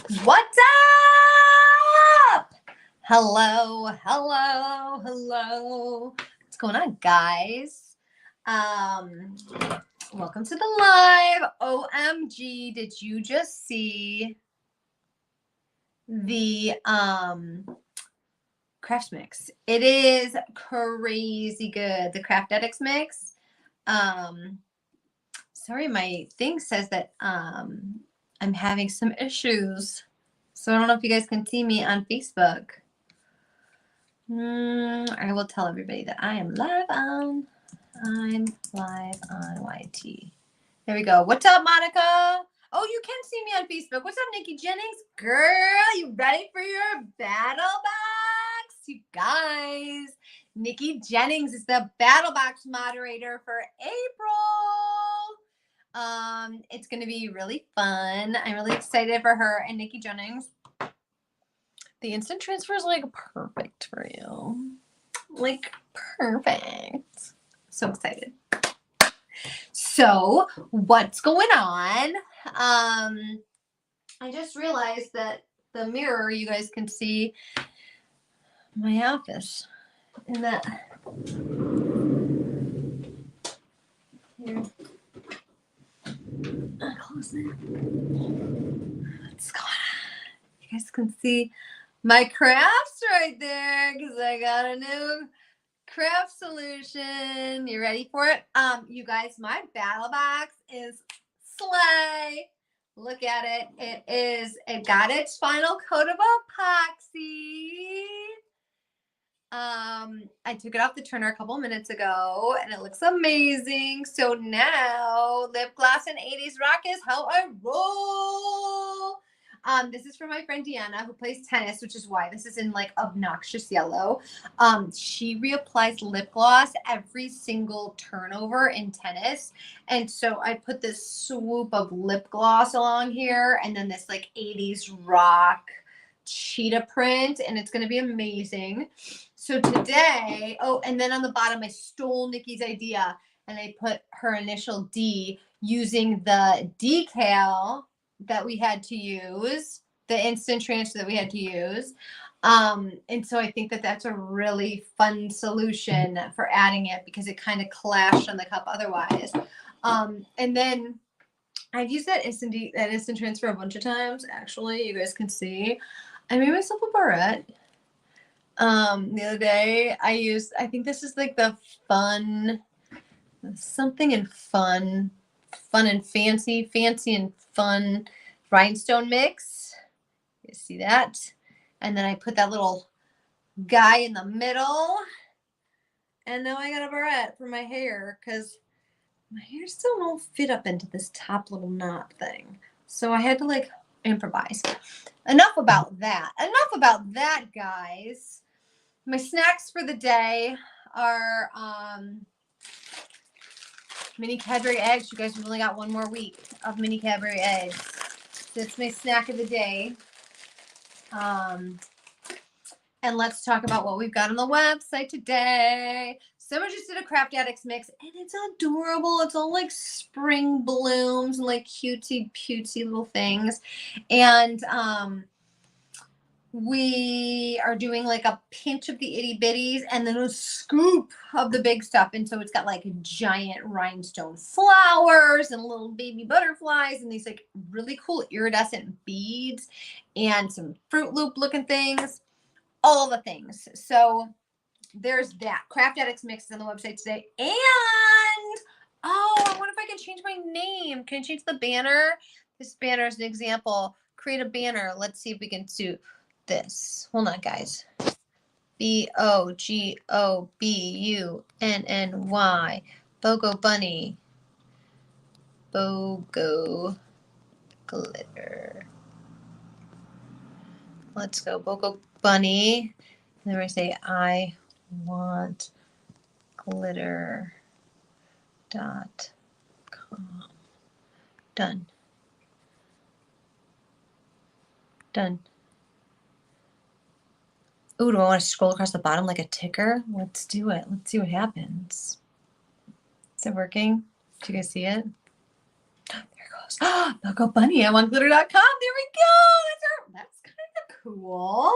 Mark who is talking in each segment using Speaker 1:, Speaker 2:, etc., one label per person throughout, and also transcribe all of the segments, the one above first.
Speaker 1: What's up? Hello. What's going on, guys? Welcome to the live. OMG, did you just see the Crafts mix? It is crazy good. The Craft Addicts mix. Sorry, my thing says that I'm having some issues. So I don't know if you guys can see me on Facebook. I will tell everybody that I am live on. I'm live on YT. There we go. What's up, Monica? Oh, you can see me on Facebook. What's up, Nikki Jennings? Girl, you ready for your battle box? You guys, Nikki Jennings is the battle box moderator for April. It's going to be really fun. I'm really excited for her and Nikki Jennings. The instant transfer is like perfect for you. Like perfect. So excited. So what's going on? I just realized that the mirror, you guys can see my office. And that here. Close that. What's going on? You guys can see my crafts right there because I got a new craft solution. You ready for it? You guys, my battle box is slay. Look at it. It got its final coat of epoxy. I took it off the turner a couple minutes ago and it looks amazing. So now lip gloss and 80s rock is how I roll. This is for my friend Deanna who plays tennis, which is why this is in like obnoxious yellow. She reapplies lip gloss every single turnover in tennis. And so I put this swoop of lip gloss along here and then this like 80s rock cheetah print, and it's going to be amazing. So today, oh, and then on the bottom, I stole Nikki's idea and I put her initial D using the decal that we had to use, the instant transfer that we had to use. And so I think that that's a really fun solution for adding it because it kind of clashed on the cup otherwise. And then I've used that instant transfer a bunch of times. Actually, you guys can see. I made myself a barrette. The other day I think this is like the fun, something in fun and fancy and fun rhinestone mix. You see that? And then I put that little guy in the middle. And now I got a barrette for my hair because my hair still won't fit up into this top little knot thing. So I had to like improvise. Enough about that, guys. My snacks for the day are mini Cadbury eggs. You guys have only got one more week of mini Cadbury eggs. That's my snack of the day. And let's talk about what we've got on the website today. Someone just did a Craft Addicts mix, and it's adorable. It's all like spring blooms and like cutesy little things. And we are doing like a pinch of the itty bitties and then a scoop of the big stuff. And so it's got like giant rhinestone flowers and little baby butterflies and these like really cool iridescent beads and some Fruit Loop looking things, all the things. So there's that. Craft Addicts mix is on the website today. And I wonder if I can change my name. Can I change the banner? This banner is an example. Create a banner. Let's see if we can do this. Hold on, guys. Bogobunny. Bogobunny. Bogo glitter. Let's go. Bogobunny. And then we say I want glitter.com. Done. Ooh, do I want to scroll across the bottom like a ticker? Let's do it. Let's see what happens. Is it working? Do you guys see it? There it goes. Bogobunny. I want glitter.com. There we go. That's our cool.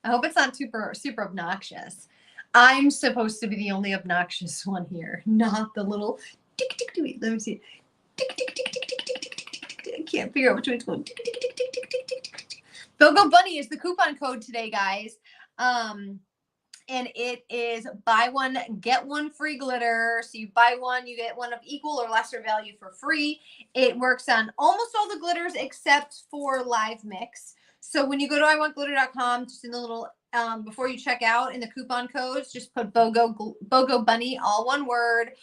Speaker 1: I hope it's not super obnoxious. I'm supposed to be the only obnoxious one here, not the little tick tick tick. Let me see. Tick tick tick tick tick tick tick tick tick. I can't figure out which way it's going. Tick tick tick tick tick tick tick tick. Bogobunny is the coupon code today, guys. And it is buy one, get one free glitter. So you buy one, you get one of equal or lesser value for free. It works on almost all the glitters except for Live Mix. So when you go to iwantglitter.com, just in the little, before you check out in the coupon codes, just put Bogobunny, all one word,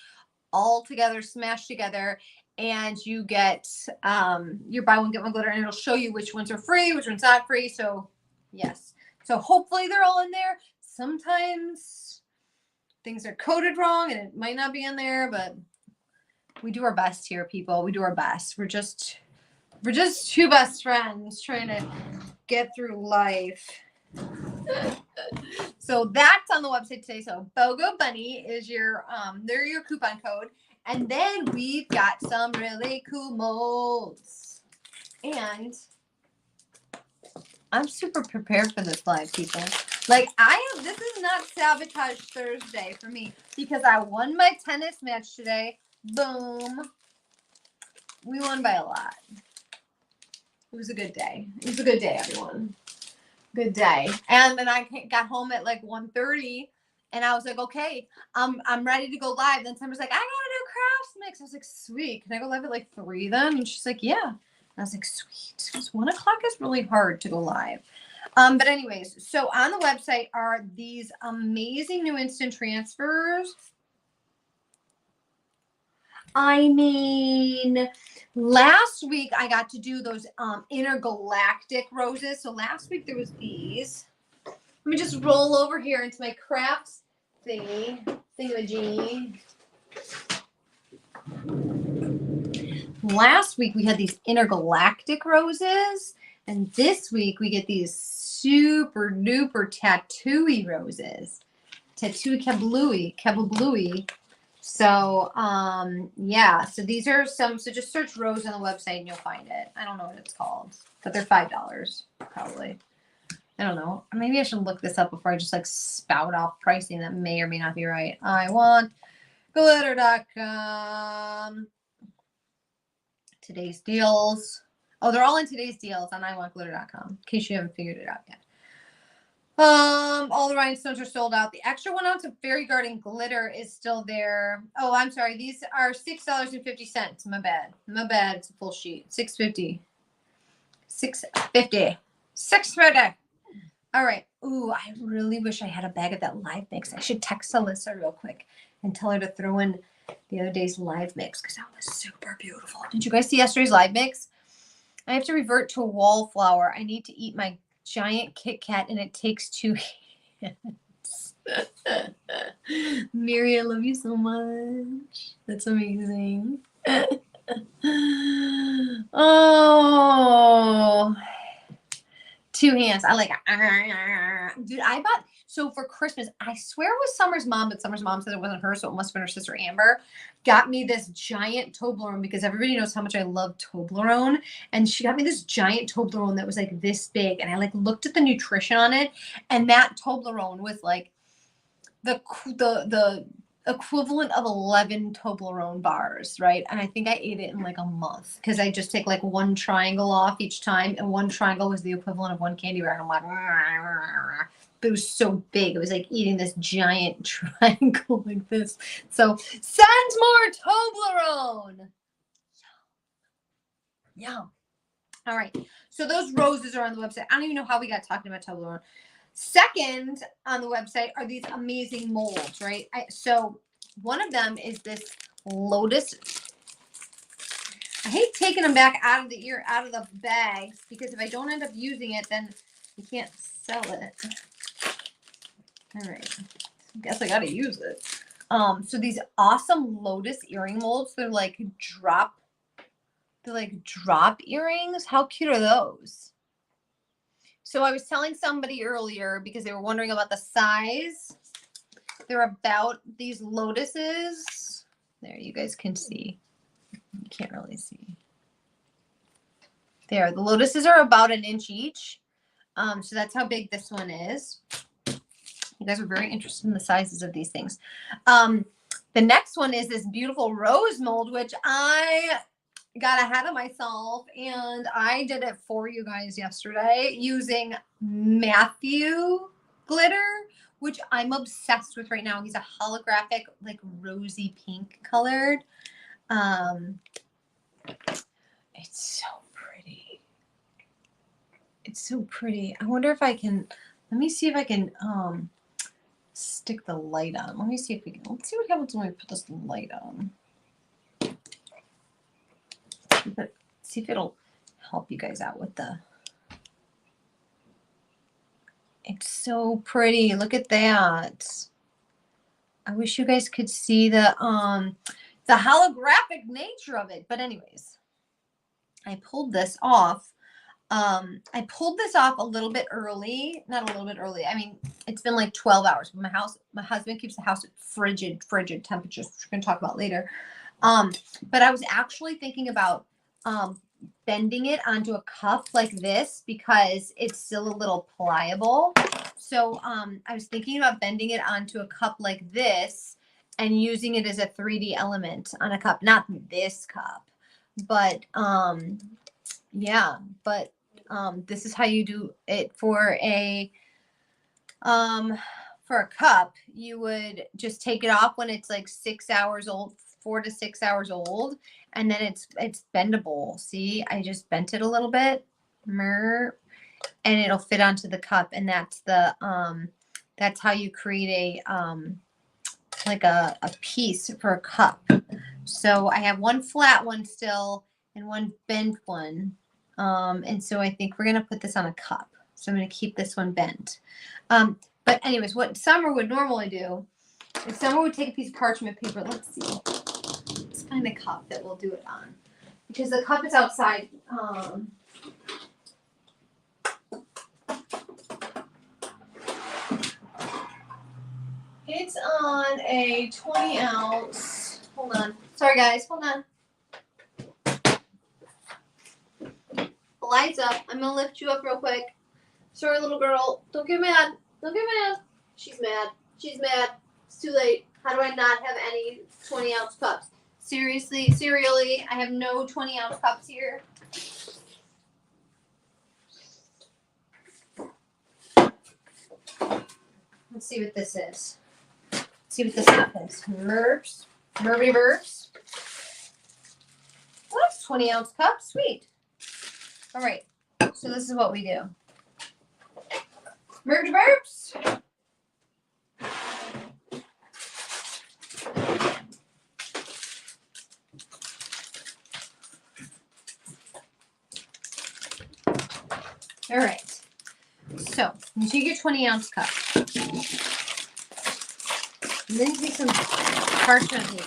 Speaker 1: all together, smashed together. And you get your buy one, get one glitter, and it'll show you which ones are free, which ones not free. So yes. So hopefully they're all in there. Sometimes things are coded wrong and it might not be in there, but we do our best here, people. We do our best. We're just two best friends trying to get through life. So that's on the website today. So Bogobunny is your they're your coupon code. And then we've got some really cool molds. And I'm super prepared for this live, people. Like this is not Sabotage Thursday for me because I won my tennis match today. Boom. We won by a lot. It was a good day. It was a good day, everyone. Good day. And then I got home at like 1:30 and I was like, okay, I'm ready to go live. Then somebody's like, I gotta do crafts mix. I was like, sweet. Can I go live at like 3 then? And she's like, yeah. And I was like, sweet. Because 1 o'clock is really hard to go live. But anyways, so on the website are these amazing new instant transfers. I mean, last week I got to do those intergalactic roses. So last week there was these. Let me just roll over here into my crafts thingamajiggy. Last week we had these intergalactic roses. And this week we get these super duper tattooy roses. Tattooy kablooey. So, yeah. So these are some, so just search rose on the website and you'll find it. I don't know what it's called, but they're $5 probably. I don't know. Maybe I should look this up before I just like spout off pricing that may or may not be right. iwantglitter.com. Today's deals. Oh, they're all in today's deals on iwantglitter.com, in case you haven't figured it out yet. All the rhinestones are sold out. The extra 1 ounce of Fairy Garden glitter is still there. Oh, I'm sorry. These are $6.50. My bad. It's a full sheet. $6.50. $6.50. All right. Ooh, I really wish I had a bag of that live mix. I should text Alyssa real quick and tell her to throw in the other day's live mix because that was super beautiful. Did you guys see yesterday's live mix? I have to revert to a wallflower. I need to eat my giant Kit Kat, and it takes 2 hands. Mary, I love you so much. That's amazing. Oh, 2 hands. I like, dude, I bought, so for Christmas, I swear it was Summer's mom, but Summer's mom said it wasn't her, so it must have been her sister Amber, got me this giant Toblerone because everybody knows how much I love Toblerone. And she got me this giant Toblerone that was like this big. And I like looked at the nutrition on it, and that Toblerone was like the equivalent of 11 Toblerone bars, right? And I think I ate it in like a month because I just take like 1 triangle off each time, and 1 triangle was the equivalent of 1 candy bar. And I'm like, but it was so big. It was like eating this giant triangle like this. So send more Toblerone. Yum. All right. So those roses are on the website. I don't even know how we got talking about Toblerone. Second on the website are these amazing molds, right? So one of them is this lotus. I hate taking them back out of the bags because if I don't end up using it, then you can't sell it. All right. I guess I got to use it. So these awesome lotus earring molds, they're like drop earrings. How cute are those? So I was telling somebody earlier because they were wondering about the size. They're about these lotuses. There, you guys can see. You can't really see. There, the lotuses are about 1 inch each. So that's how big this one is. You guys are very interested in the sizes of these things. The next one is this beautiful rose mold, which I got ahead of myself and I did it for you guys yesterday using Matthew glitter, which I'm obsessed with right now. He's a holographic, like rosy pink colored. It's so pretty. It's so pretty. I wonder if I can, let me see if I can stick the light on. Let me see if we can, let's see what happens when we put this light on. But see if it'll help you guys out with the, it's so pretty. Look at that. I wish you guys could see the holographic nature of it. But anyways, I pulled this off. I pulled this off a little bit early, not a little bit early. I mean, it's been like 12 hours. My husband keeps the house at frigid temperatures, which we're going to talk about later. But I was actually thinking about bending it onto a cup like this because it's still a little pliable. So I was thinking about bending it onto a cup like this and using it as a 3D element on a cup. Not this cup, but yeah, but this is how you do it for a cup. You would just take it off when it's like 6 hours old, 4 to 6 hours old, and then it's bendable. See, I just bent it a little bit, and it'll fit onto the cup, and that's how you create a like a piece for a cup. So I have one flat one still and one bent one. And so I think we're going to put this on a cup. So I'm going to keep this one bent. But anyways, what Summer would normally do is Summer would take a piece of parchment paper. Let's see. Let's find a cup that we'll do it on. Because the cup is outside. It's on a 20 ounce. Hold on. Sorry, guys. Hold on. Lights up. I'm going to lift you up real quick. Sorry, little girl. Don't get mad. Don't get mad. She's mad. She's mad. It's too late. How do I not have any 20 ounce cups? Seriously, serially, I have no 20 ounce cups here. Let's see what this is. Let's see what this stuff is. Mervs. Mervy Mervs. Oh, that's 20 ounce cup. Sweet. All right. So this is what we do. Mervy Mervs. All right. So you take your 20 ounce cup. And then you take some parchment paper.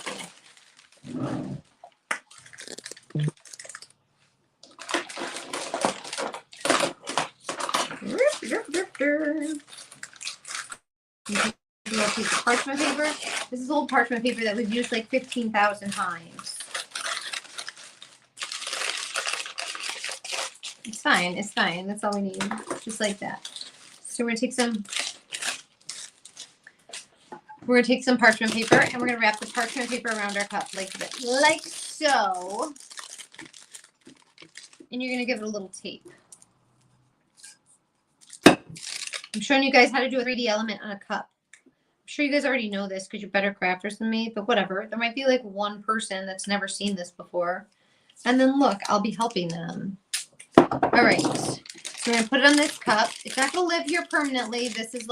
Speaker 1: You take a little piece of parchment paper. This is old parchment paper that we've used like 15,000 times. It's fine. It's fine. That's all we need. Just like that. So we're gonna take some parchment paper and we're gonna wrap the parchment paper around our cup like this, like so. And you're gonna give it a little tape. I'm showing you guys how to do a 3D element on a cup. I'm sure you guys already know this because you're better crafters than me, but whatever. There might be like one person that's never seen this before. And then look, I'll be helping them. All right, so we're gonna put it on this cup. It's not gonna live here permanently. This is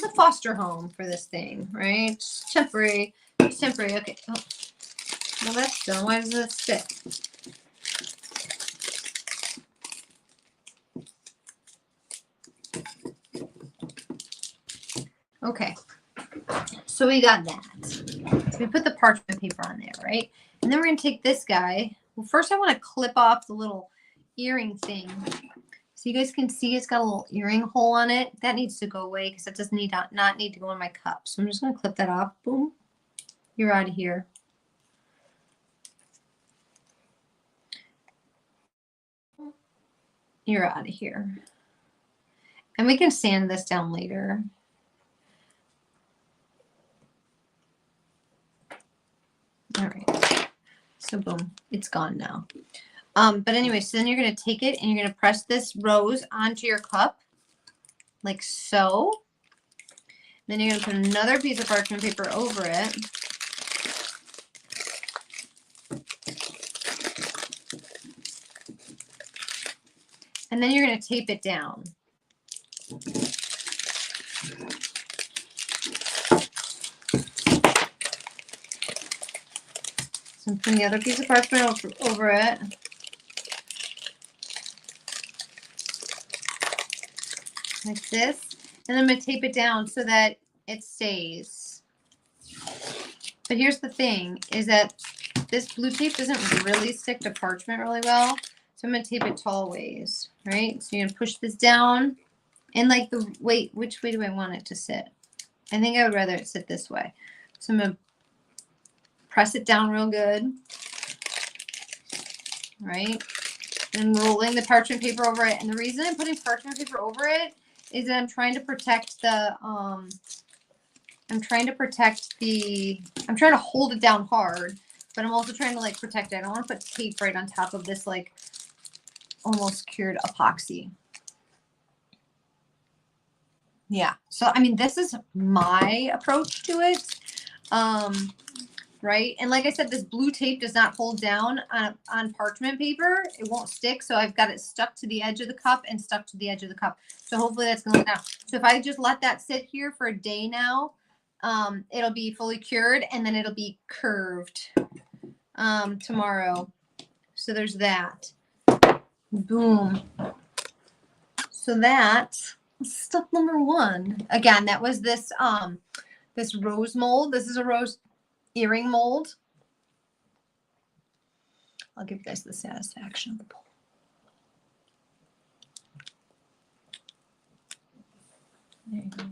Speaker 1: a foster home for this thing, right? It's temporary. It's temporary. Okay. Oh, well, that's done. Why does that stick? Okay. So we got that. So we put the parchment paper on there, right? And then we're gonna take this guy. Well, first I want to clip off the little earring thing. So you guys can see it's got a little earring hole on it. That needs to go away because it doesn't not need to go in my cup. So I'm just going to clip that off. Boom. You're out of here. You're out of here. And we can sand this down later. All right. So boom, it's gone now. But anyway, so then you're going to take it and you're going to press this rose onto your cup like so. Then you're going to put another piece of parchment paper over it. And then you're going to tape it down. So I'm putting the other piece of parchment over it. Like this. And I'm going to tape it down so that it stays. But here's the thing, is that this blue tape doesn't really stick to parchment really well. So I'm going to tape it tall ways, right? So you're going to push this down. And like the, wait, which way do I want it to sit? I think I would rather it sit this way. So I'm going to press it down real good. Right? And rolling the parchment paper over it. And the reason I'm putting parchment paper over it is that I'm trying to protect the, I'm trying to hold it down hard, but I'm also trying to like protect it. I don't want to put tape right on top of this like almost cured epoxy. Yeah. So, I mean, this is my approach to it. Right. And like I said, this blue tape does not hold down on parchment paper. It won't stick. So I've got it stuck to the edge of the cup and stuck to the edge of the cup. So hopefully that's going to work out. So if I just let that sit here for a day now, it'll be fully cured and then it'll be curved tomorrow. So there's that. Boom. So that's step number one. Again, that was this this rose mold. This is a rose earring mold. I'll give you guys the satisfaction of the pull. There you go.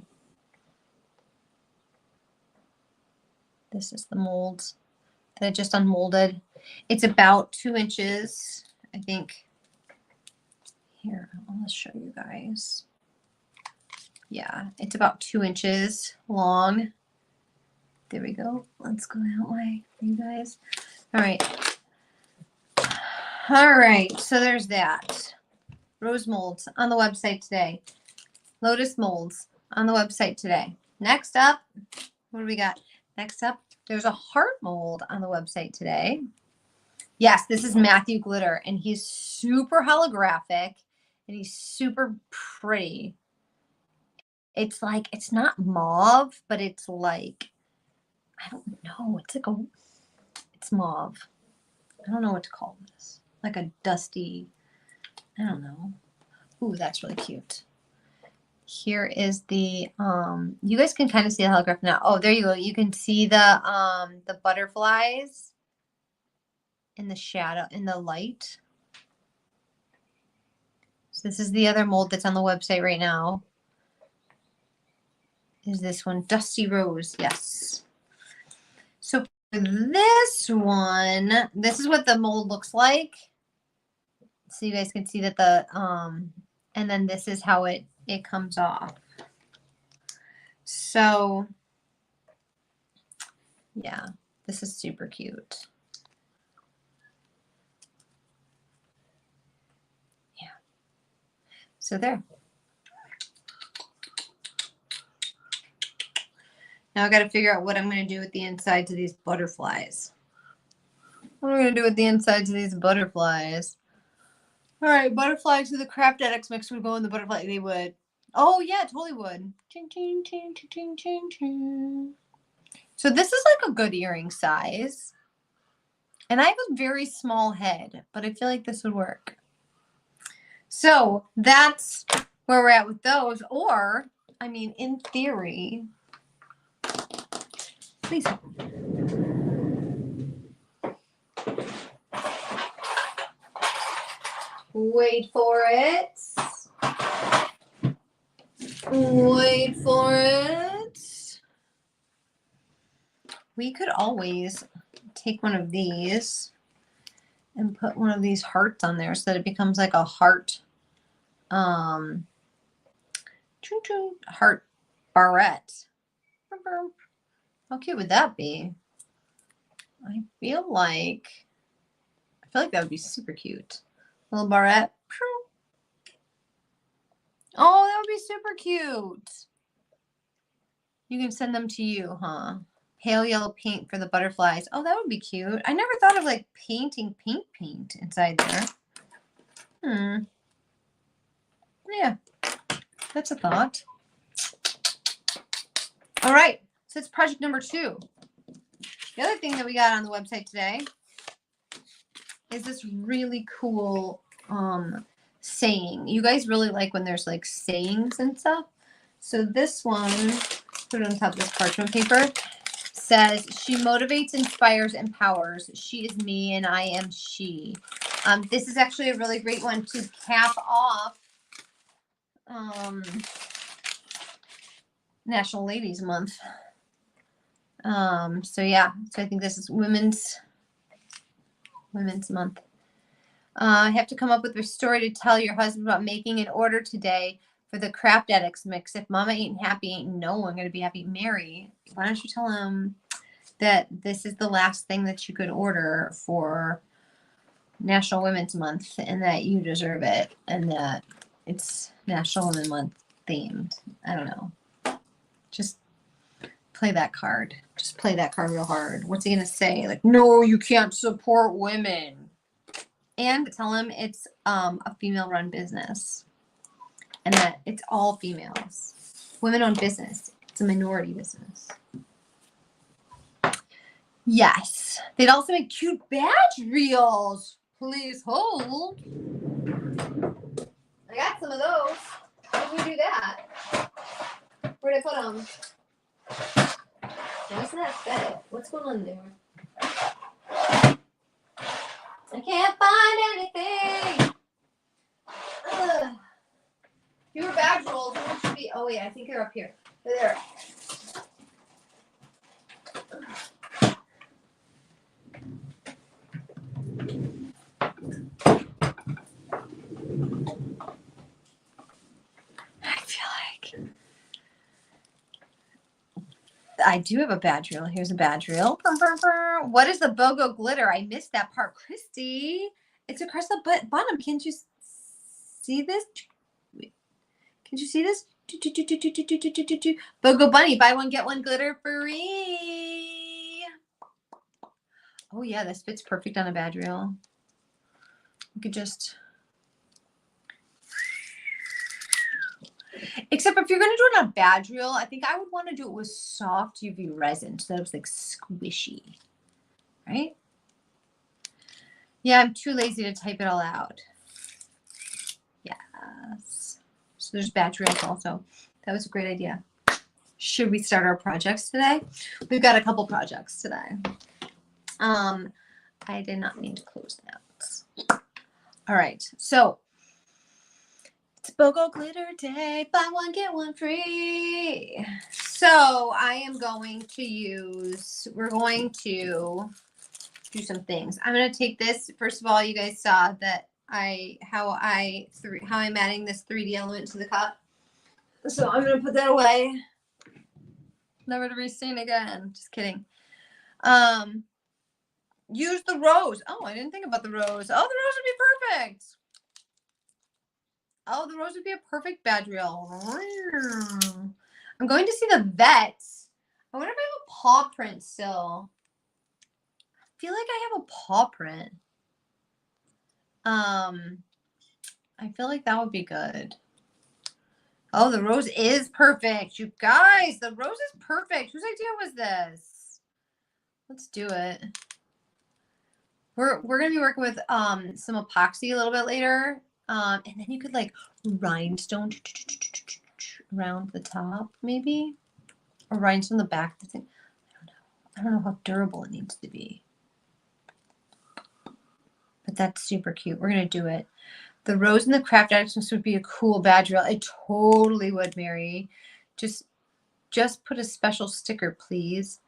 Speaker 1: This is the mold that I just unmolded. It's about 2 inches, I think. Here, I'll show you guys. Yeah, it's about 2 inches long. There we go. Let's go that way for you guys. All right. All right. So there's that. Rose molds on the website today. Lotus molds on the website today. Next up, what do we got? Next up, there's a heart mold on the website today. Yes, this is Matthew Glitter, and he's super holographic, and he's super pretty. It's like, it's not mauve, but it's like, I don't know. It's like a, it's mauve. I don't know what to call this. Like a dusty, I don't know. Ooh, that's really cute. Here is the, you guys can kind of see the holograph now. Oh, there you go. You can see the butterflies in the shadow, in the light. So this is the other mold that's on the website right now. Is this one, Dusty Rose? Yes. So for this one, this is what the mold looks like. So you guys can see that the, and then this is how it comes off. So yeah, this is super cute. Yeah. So there. Now I got to figure out what I'm going to do with the insides of these butterflies. What am I going to do with the insides of these butterflies? All right, butterflies with the Craft Addicts mix would go in the butterfly. They would. Oh, yeah, totally would. Ching, ching, ching, ching, ching, ching, ching. So this is like a good earring size. And I have a very small head, but I feel like this would work. So that's where we're at with those. Or, I mean, in theory, please. Wait for it. Wait for it. We could always take one of these and put one of these hearts on there so that it becomes like a heart heart barrette. How cute would that be? I feel like that would be super cute. Little barrette. Oh, that would be super cute. You can send them to you, huh? Pale yellow paint for the butterflies. Oh, that would be cute. I never thought of like painting paint inside there. Yeah, that's a thought. All right, so it's project number 2. The other thing that we got on the website today is this really cool saying. You guys really like when there's like sayings and stuff. So this one, put it on top of this parchment paper, says, she motivates, inspires, empowers. She is me and I am she. This is actually a really great one to cap off National Ladies Month. So yeah, so I think this is Women's Month. I have to come up with a story to tell your husband about making an order today for the Craft Addicts mix. If Mama ain't happy, ain't no one gonna be happy. Mary, why don't you tell him that this is the last thing that you could order for National Women's Month and that you deserve it and that it's National Women's Month themed. I don't know. Just play that card. Just play that card real hard. What's he gonna say? Like, no, you can't support women. And tell him it's a female-run business and that it's all females. Women-owned business. It's a minority business. Yes. They'd also make cute badge reels. Please hold. I got some of those. How did we do that? Where'd I put them? Why's that fit? What's going on there? I can't find anything. Ugh. Fewer badge rolls. What should be? Oh wait, I think they're up here. They're there. I feel like I do have a badge reel. Here's a badge reel. What is the BOGO glitter? I missed that part. Christy, it's across the bottom. Can't you see this? Can you see this? Bogobunny, buy one, get one glitter free. Oh yeah, this fits perfect on a badge reel. You could just... Except if you're going to do it on a badge reel, I think I would want to do it with soft UV resin so that it was like squishy. Right? Yeah, I'm too lazy to type it all out. Yes. So there's badge reels also. That was a great idea. Should we start our projects today? We've got a couple projects today. I did not mean to close that. All right. So it's BOGO glitter day. Buy one, get one free. So I am going to use, we're going to do some things. I'm going to take this. First of all, you guys saw that how I'm adding this 3D element to the cup. So I'm going to put that away. Never to be seen again. Just kidding. Use the rose. Oh, I didn't think about the rose. Oh, the rose would be perfect. Oh, the rose would be a perfect badge reel. I'm going to see the vet. I wonder if I have a paw print still. I feel like I have a paw print. I feel like that would be good. Oh, the rose is perfect. You guys, the rose is perfect. Whose idea was this? Let's do it. We're going to be working with some epoxy a little bit later. And then you could like rhinestone around the top, maybe. Or rhinestone the back of the thing. I don't know how durable it needs to be. But that's super cute. We're going to do it. The rose and the Craft Addicts would be a cool badge reel. It totally would, Mary. Just put a special sticker, please.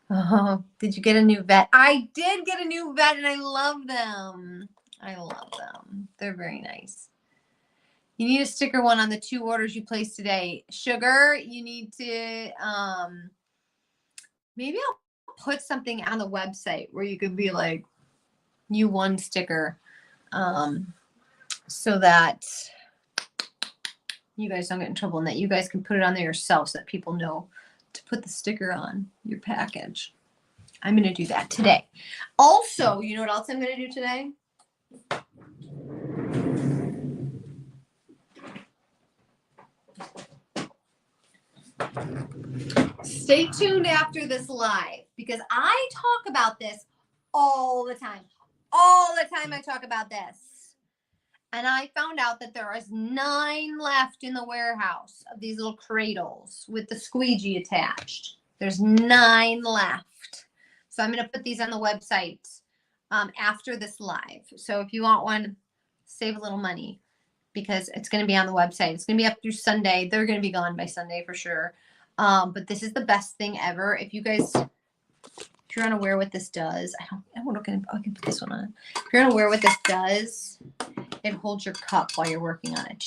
Speaker 1: Oh, did you get a new vet? I did get a new vet and I love them. I love them. They're very nice. You need a sticker one on the 2 orders you placed today. Sugar, you need to, maybe I'll put something on the website where you could be like, you won sticker, so that you guys don't get in trouble and that you guys can put it on there yourself so that people know to put the sticker on your package. I'm going to do that today. Also, you know what else I'm going to do today? Stay tuned after this live because I talk about this all the time. All the time I talk about this. And I found out that there is 9 left in the warehouse of these little cradles with the squeegee attached. There's 9 left. So I'm going to put these on the website after this live. So if you want one, save a little money because it's going to be on the website. It's going to be up through Sunday. They're going to be gone by Sunday for sure. But this is the best thing ever. If you guys, if you're unaware what this does, I can put this one on. If you're unaware what this does, it holds your cup while you're working on it.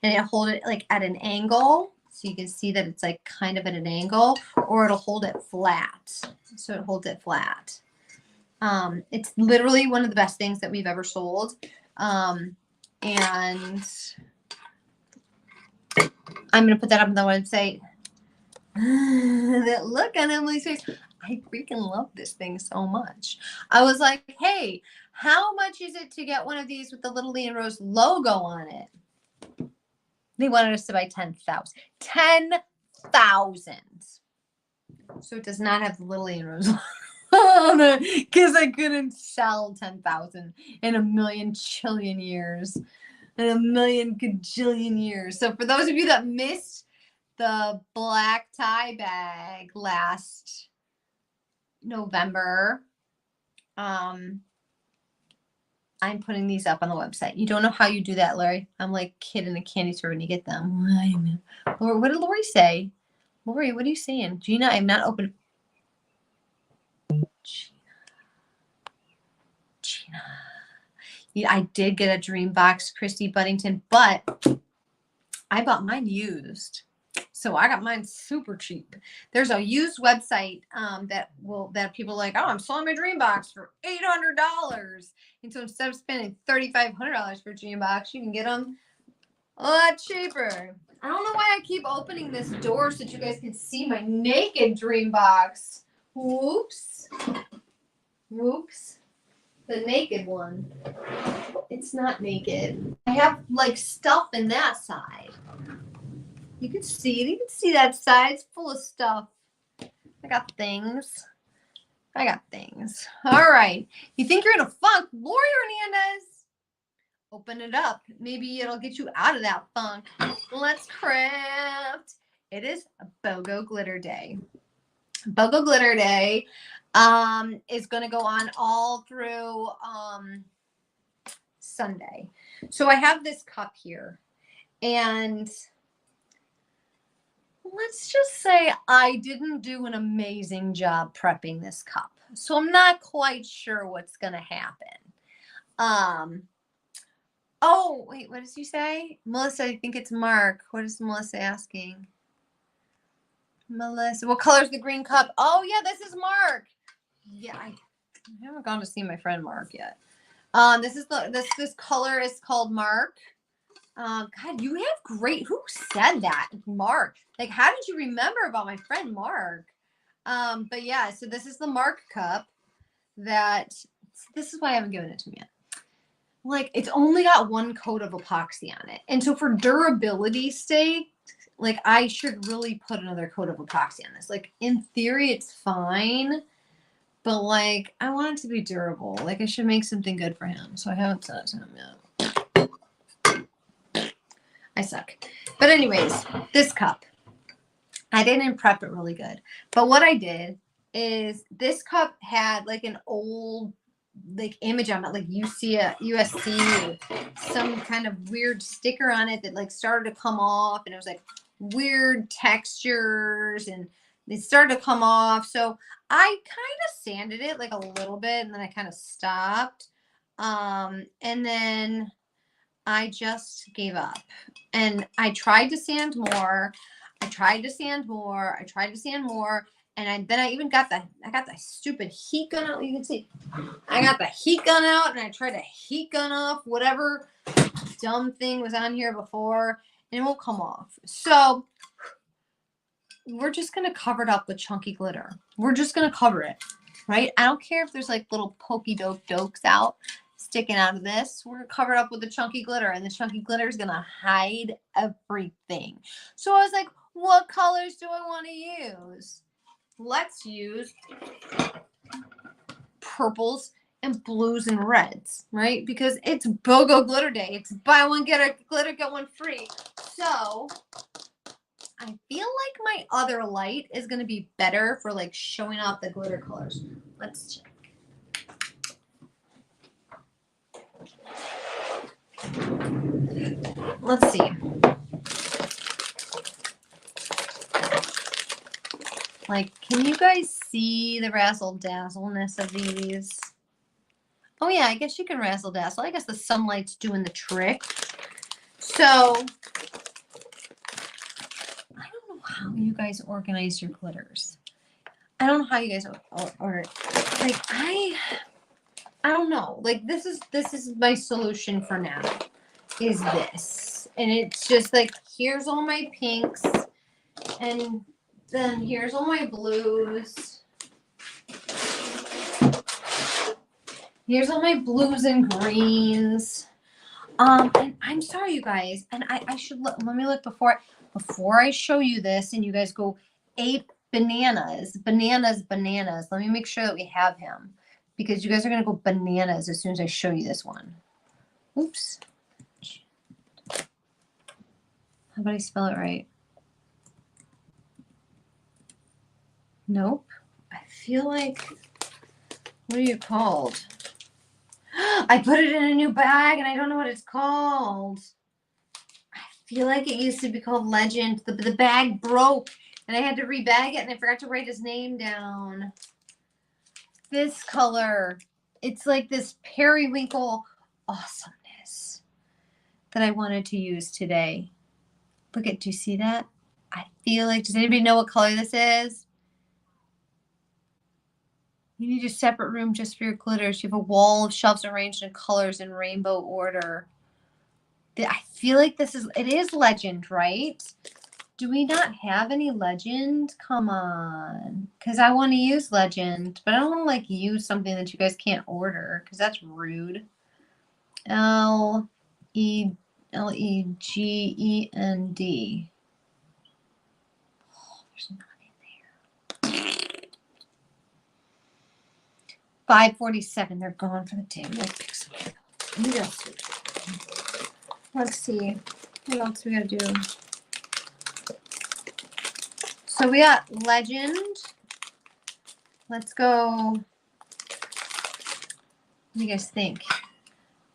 Speaker 1: And it'll hold it like at an angle. So you can see that it's like kind of at an angle, or it'll hold it flat. So it holds it flat. It's literally one of the best things that we've ever sold. And I'm going to put that up on the website. That look on Emily's face. I freaking love this thing so much. I was like, hey, how much is it to get one of these with the Little Lee and Rose logo on it? They wanted us to buy 10,000. 10,000. So it does not have the Little Lee and Rose on it because I couldn't sell 10,000 in a million chillion years. In a million gajillion years. So for those of you that missed the black tie bag last November, I'm putting these up on the website. You don't know how you do that, Lori. I'm like a kid in a candy store when you get them. Lori, what did Lori say? Lori, what are you saying? Gina, I'm not open. Gina. Yeah, I did get a dream box, Christy Buddington, but I bought mine used. So I got mine super cheap. There's a used website that people are like, oh, I'm selling my dream box for $800. And so instead of spending $3,500 for a dream box, you can get them a lot cheaper. I don't know why I keep opening this door so that you guys can see my naked dream box. Whoops. Whoops. The naked one. It's not naked. I have like stuff in that side. You can see it. You can see that side. It's full of stuff. I got things. I got things. All right. You think you're in a funk? Lori Hernandez. Open it up. Maybe it'll get you out of that funk. Let's craft. It is a BOGO Glitter Day. BOGO Glitter Day is going to go on all through Sunday. So I have this cup here. And let's just say I didn't do an amazing job prepping this cup. So I'm not quite sure what's going to happen. Oh, wait, what does he say? Melissa, I think it's Mark. What is Melissa asking? Melissa, what color is the green cup? Oh, yeah, this is Mark. Yeah, I haven't gone to see my friend Mark yet. This color is called Mark. God, you have great. Who said that? Mark. Like, how did you remember about my friend Mark? But yeah, so this is the Mark cup this is why I haven't given it to him yet. Like, it's only got 1 coat of epoxy on it. And so for durability's sake, like, I should really put another coat of epoxy on this. Like, in theory, it's fine. But, like, I want it to be durable. Like, I should make something good for him. So I haven't said it to him yet. I suck. But anyways, this cup. I didn't prep it really good. But what I did is this cup had, like, an old, like, image on it, like USC, some kind of weird sticker on it that, like, started to come off. And it was, like, weird textures. And they started to come off. So I kind of sanded it, like, a little bit. And then I kind of stopped. And then I just gave up. And I tried to sand more. I tried to sand more. I tried to sand more. And then I even got the stupid heat gun out. You can see I got the heat gun out and I tried to heat gun off whatever dumb thing was on here before, and it won't come off. So we're just going to cover it up with chunky glitter. We're just going to cover it, right? I don't care if there's like little pokey dokes out sticking out of this. We're going to cover it up with the chunky glitter, and the chunky glitter is going to hide everything. So I was like, what colors do I want to use? Let's use purples and blues and reds, right? Because it's BOGO glitter day. It's buy one, get a glitter, get one free. So I feel like my other light is going to be better for like showing off the glitter colors. Let's check. Let's see. Like, can you guys see the razzle-dazzleness of these? Oh, yeah, I guess you can razzle-dazzle. I guess the sunlight's doing the trick. So, I don't know how you guys organize your glitters. I don't know how you guys order. Like, I don't know. Like, this is my solution for now, is this. And it's just like, here's all my pinks, and then here's all my blues. Here's all my blues and greens. And I'm sorry, you guys. And I should let me look before I show you this and you guys go ape bananas. Let me make sure that we have him, because you guys are going to go bananas as soon as I show you this one. Oops. How about I spell it right? Nope. I feel like, what are you called? I put it in a new bag and I don't know what it's called. I feel like it used to be called Legend. The bag broke and I had to rebag it and I forgot to write his name down. This color. It's like this periwinkle awesomeness that I wanted to use today. Look at, do you see that? I feel like, does anybody know what color this is? You need a separate room just for your glitters. You have a wall of shelves arranged in colors in rainbow order. I feel like it is Legend, right? Do we not have any Legend? Come on. Because I want to use Legend, but I don't want to like use something that you guys can't order because that's rude. Legend. Oh, there's not in there. 547. They're gone for the day. We'll pick something else. Let's see. What else we gotta do? So we got Legend. Let's go. What do you guys think?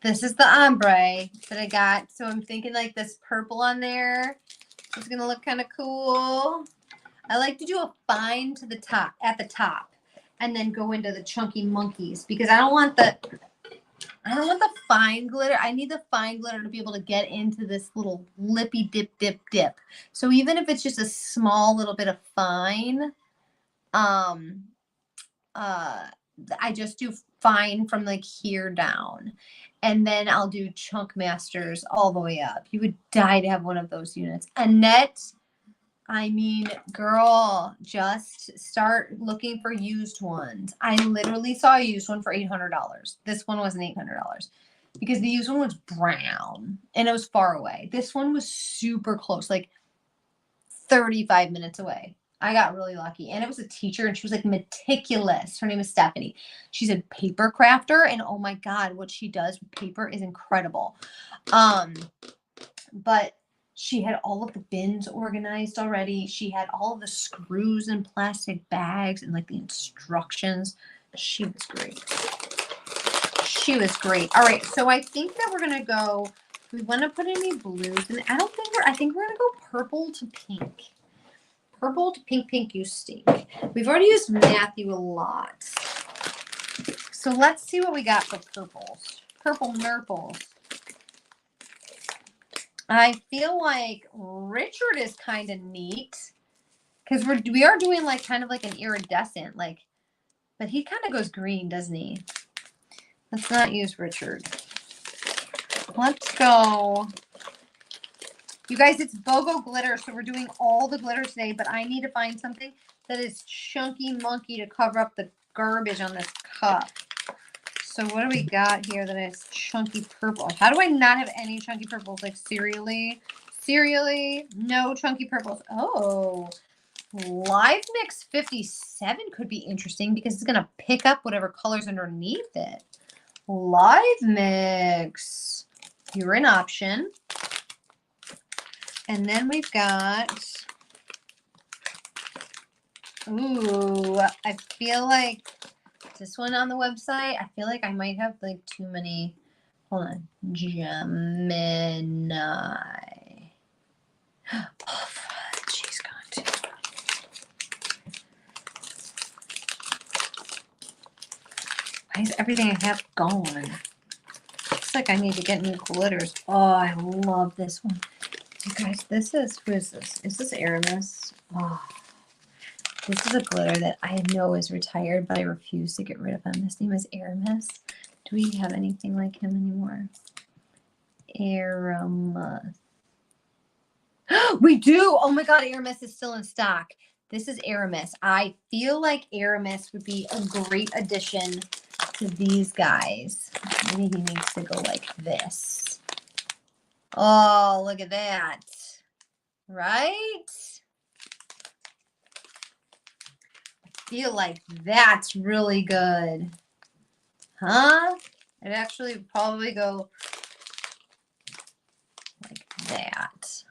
Speaker 1: This is the ombre that I got. So I'm thinking like this purple on there is gonna look kind of cool. I like to do a fine to the top, at the top, and then go into the chunky monkeys because I don't want the fine glitter. I need the fine glitter to be able to get into this little lippy dip. So even if it's just a small little bit of fine, I just do fine from like here down. And then I'll do chunk masters all the way up. You would die to have one of those units. Annette, I mean, girl, just start looking for used ones. I literally saw a used one for $800. This one wasn't $800 because the used one was brown and it was far away. This one was super close, like 35 minutes away. I got really lucky. And it was a teacher and she was like meticulous. Her name is Stephanie. She's a paper crafter and oh my God, what she does with paper is incredible. But she had all of the bins organized already. She had all of the screws in plastic bags and like the instructions. She was great. She was great. All right. So I think that we're going to go, we want to put any blues in. I think we're going to go purple to pink. Purple to pink, you stink. We've already used Matthew a lot. So let's see what we got for purples. Purple nurples. I feel like Richard is kind of neat because we are doing like kind of like an iridescent, like, but he kind of goes green, doesn't he? Let's not use Richard. Let's go. You guys, it's BOGO glitter, so we're doing all the glitter today, but I need to find something that is chunky monkey to cover up the garbage on this cup. So what do we got here that is chunky purple? How do I not have any chunky purples? Like, seriously? Seriously? No chunky purples. Oh, Live Mix 57 could be interesting because it's going to pick up whatever color's underneath it. Live Mix. You're an option. And then we've got, ooh, I feel like this one on the website, I feel like I might have like too many. Hold on. Gemini. Oh, she's gone too. Why is everything I have gone? Looks like I need to get new glitters. Oh, I love this one. You guys, this is, who is this? Is this Aramis? Oh, this is a glitter that I know is retired, but I refuse to get rid of him. His name is Aramis. Do we have anything like him anymore? Aramis. We do! Oh my god, Aramis is still in stock. This is Aramis. I feel like Aramis would be a great addition to these guys. Maybe he needs to go like this. Oh, look at that. Right? I feel like that's really good. Huh? I'd actually probably go like that.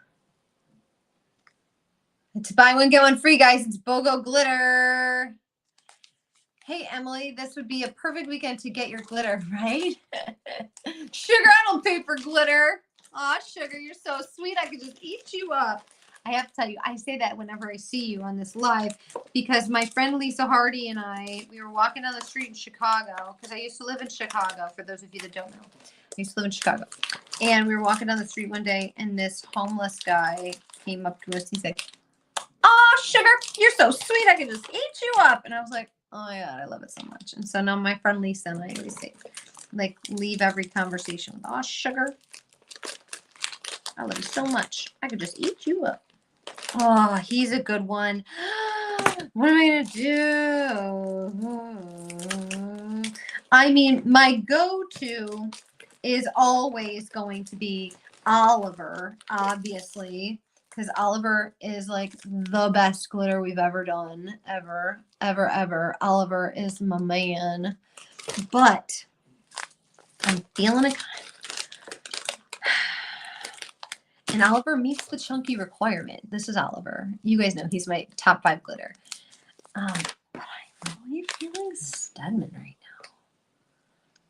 Speaker 1: It's buy one, get one free, guys. It's BOGO glitter. Hey, Emily, this would be a perfect weekend to get your glitter, right? Sugar, I don't pay for glitter. Aw, Sugar, you're so sweet. I could just eat you up. I have to tell you, I say that whenever I see you on this live because my friend Lisa Hardy and I, we were walking down the street in Chicago because I used to live in Chicago, for those of you that don't know. I used to live in Chicago. And we were walking down the street one day and this homeless guy came up to us. He's like, "Oh, Sugar, you're so sweet. I can just eat you up." And I was like, "Oh my God, I love it so much." And so now my friend Lisa and I always say, like, leave every conversation with, "Oh, Sugar, I love you so much. I could just eat you up." Oh, he's a good one. What am I going to do? I mean, my go-to is always going to be Oliver, obviously, because Oliver is like the best glitter we've ever done, ever, ever, ever. Oliver is my man. But I'm feeling a kind. And Oliver meets the chunky requirement. This is Oliver. You guys know he's my top 5 glitter. But I'm really feeling Stedman right now.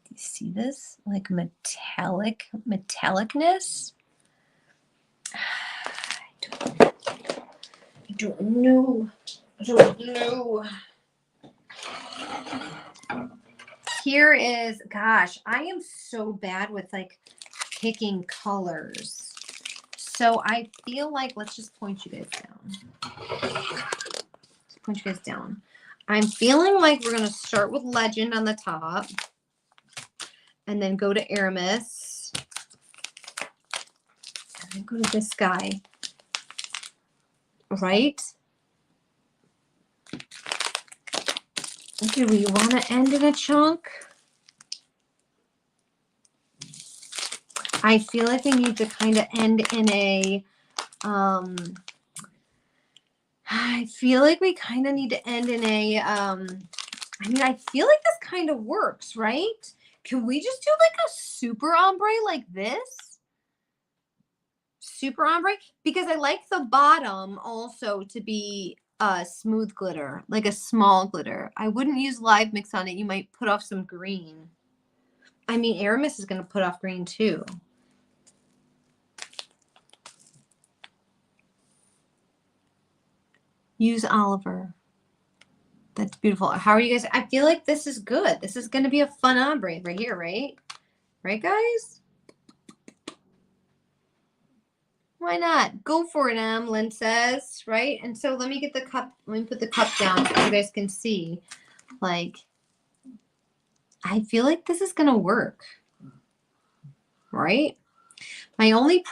Speaker 1: Do you see this? Like metallicness? I don't know. Here is, gosh, I am so bad with like picking colors. So I feel like, let's just point you guys down. Let's point you guys down. I'm feeling like we're going to start with Legend on the top. And then go to Aramis. And then go to this guy. Right? Do we want to end in a chunk? I feel like we need to kind of end in a, I feel like we kind of need to end in a, I mean, I feel like this kind of works, right? Can we just do like a super ombre like this? Super ombre? Because I like the bottom also to be smooth glitter, like a small glitter. I wouldn't use Live Mix on it. You might put off some green. I mean, Aramis is going to put off green too. Use Oliver. That's beautiful. How are you guys? I feel like this is good. This is going to be a fun ombre right here, right? Right, guys? Why not? Go for it, Lynn says, right? And so let me get the cup. Let me put the cup down so you guys can see. Like, I feel like this is gonna work, right? My only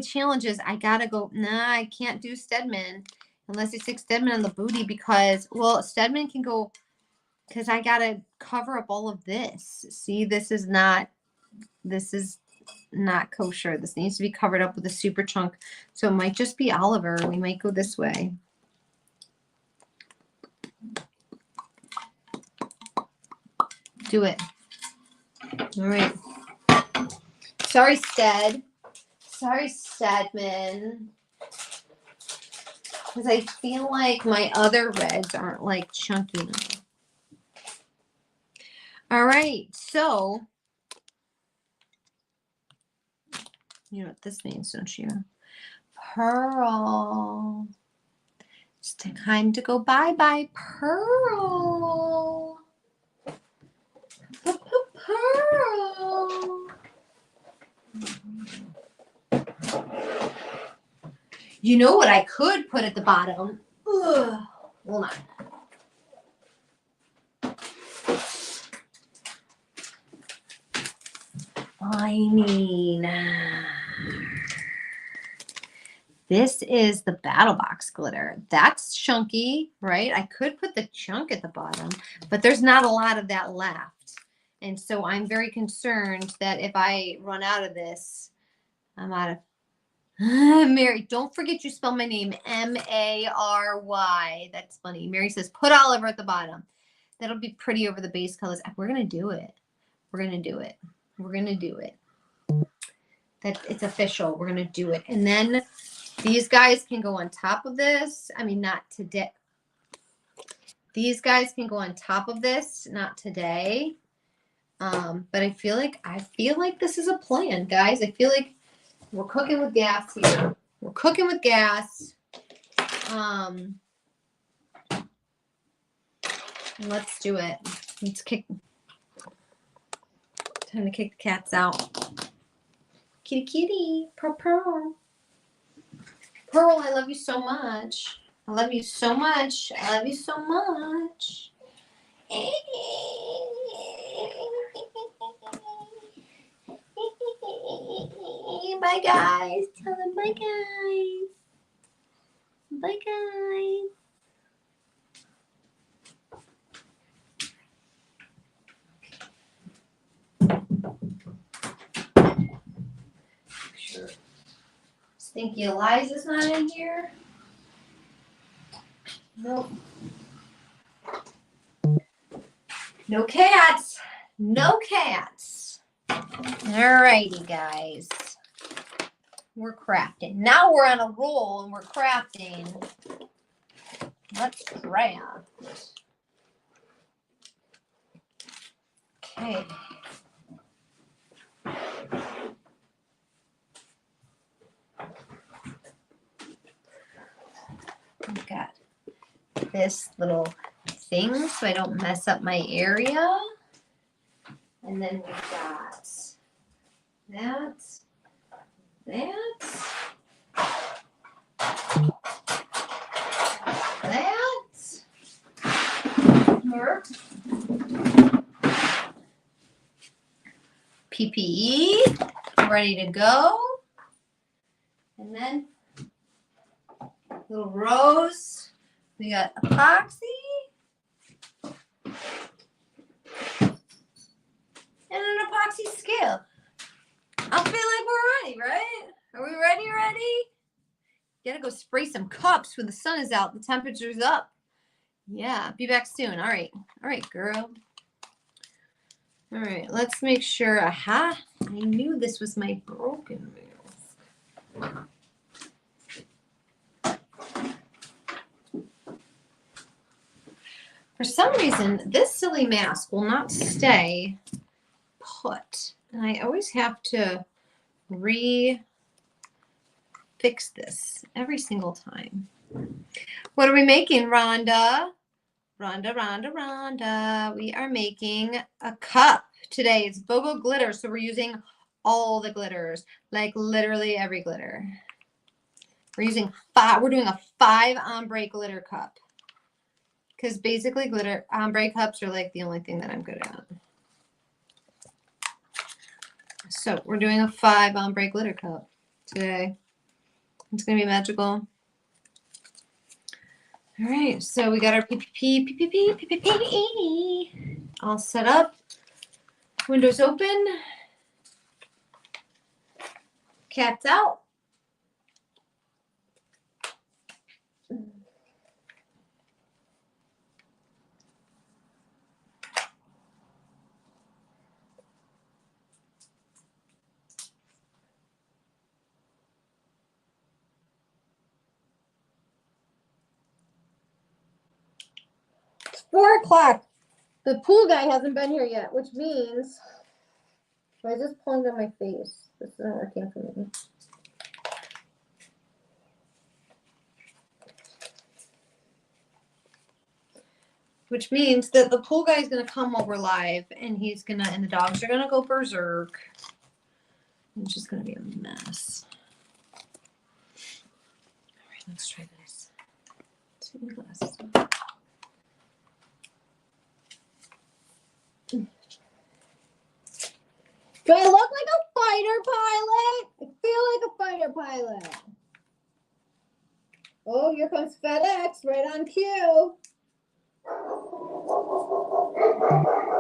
Speaker 1: challenge is I gotta go. Nah, I can't do Stedman unless I stick Stedman on the booty because, well, Stedman can go because I gotta cover up all of this. See, this is not kosher. This needs to be covered up with a super chunk. So it might just be Oliver. We might go this way. Do it. All right. Sorry, Sorry, Stedman. Because I feel like my other reds aren't like chunky enough. All right. So, you know what this means, don't you? Pearl. It's time to go bye-bye, Pearl. Pearl. You know what I could put at the bottom? Ugh. Hold on. I mean, this is the Battle Box glitter. That's chunky, right? I could put the chunk at the bottom, but there's not a lot of that left. And so I'm very concerned that if I run out of this, I'm out of... Mary, don't forget you spell my name M-A-R-Y. That's funny. Mary says, put Oliver at the bottom. That'll be pretty over the base colors. We're going to do it. We're going to do it. We're going to do it. It's official. We're going to do it. And then these guys can go on top of this. I mean, not today. These guys can go on top of this. Not today. But I feel like this is a plan, guys. I feel like we're cooking with gas here. We're cooking with gas. Let's do it. Time to kick the cats out. Kitty, kitty, Pearl, Pearl. Pearl, I love you so much. I love you so much. I love you so much. Bye, guys. Tell them bye, guys. Bye, guys. Sure. Stinky Eliza's not in here. Nope. No cats. No cats. Alrighty, guys. We're crafting. Now we're on a roll and we're crafting. Let's craft. Okay. I've got this little thing so I don't mess up my area. And then we've got that. More PPE ready to go. And then little rose. We got epoxy. And an epoxy scale. I feel like we're ready, right? Are we ready? Gotta go spray some cups when the sun is out. The temperature's up. Yeah, be back soon. All right, girl. All right, let's make sure. Aha, I knew this was my broken mask. For some reason, this silly mask will not stay put. And I always have to fix this every single time. What are we making, Rhonda? Rhonda. We are making a cup today. It's BOGO glitter, so we're using all the glitters, like literally every glitter. We're using 5. We're doing a 5 ombre glitter cup. Because basically glitter ombre cups are like the only thing that I'm good at. So we're doing a 5 ombre glitter cup today. It's going to be magical. All right, so we got our PPP all set up. Windows open. Cat's out. It's 4 o'clock. The pool guy hasn't been here yet, which means I just pulling on my face. This isn't working for me. Which means that the pool guy is gonna come over live, and and the dogs are gonna go berserk. It's just gonna be a mess. All right, let's try this. Take my glasses off. Do I look like a fighter pilot? I feel like a fighter pilot. Oh, here comes FedEx right on cue.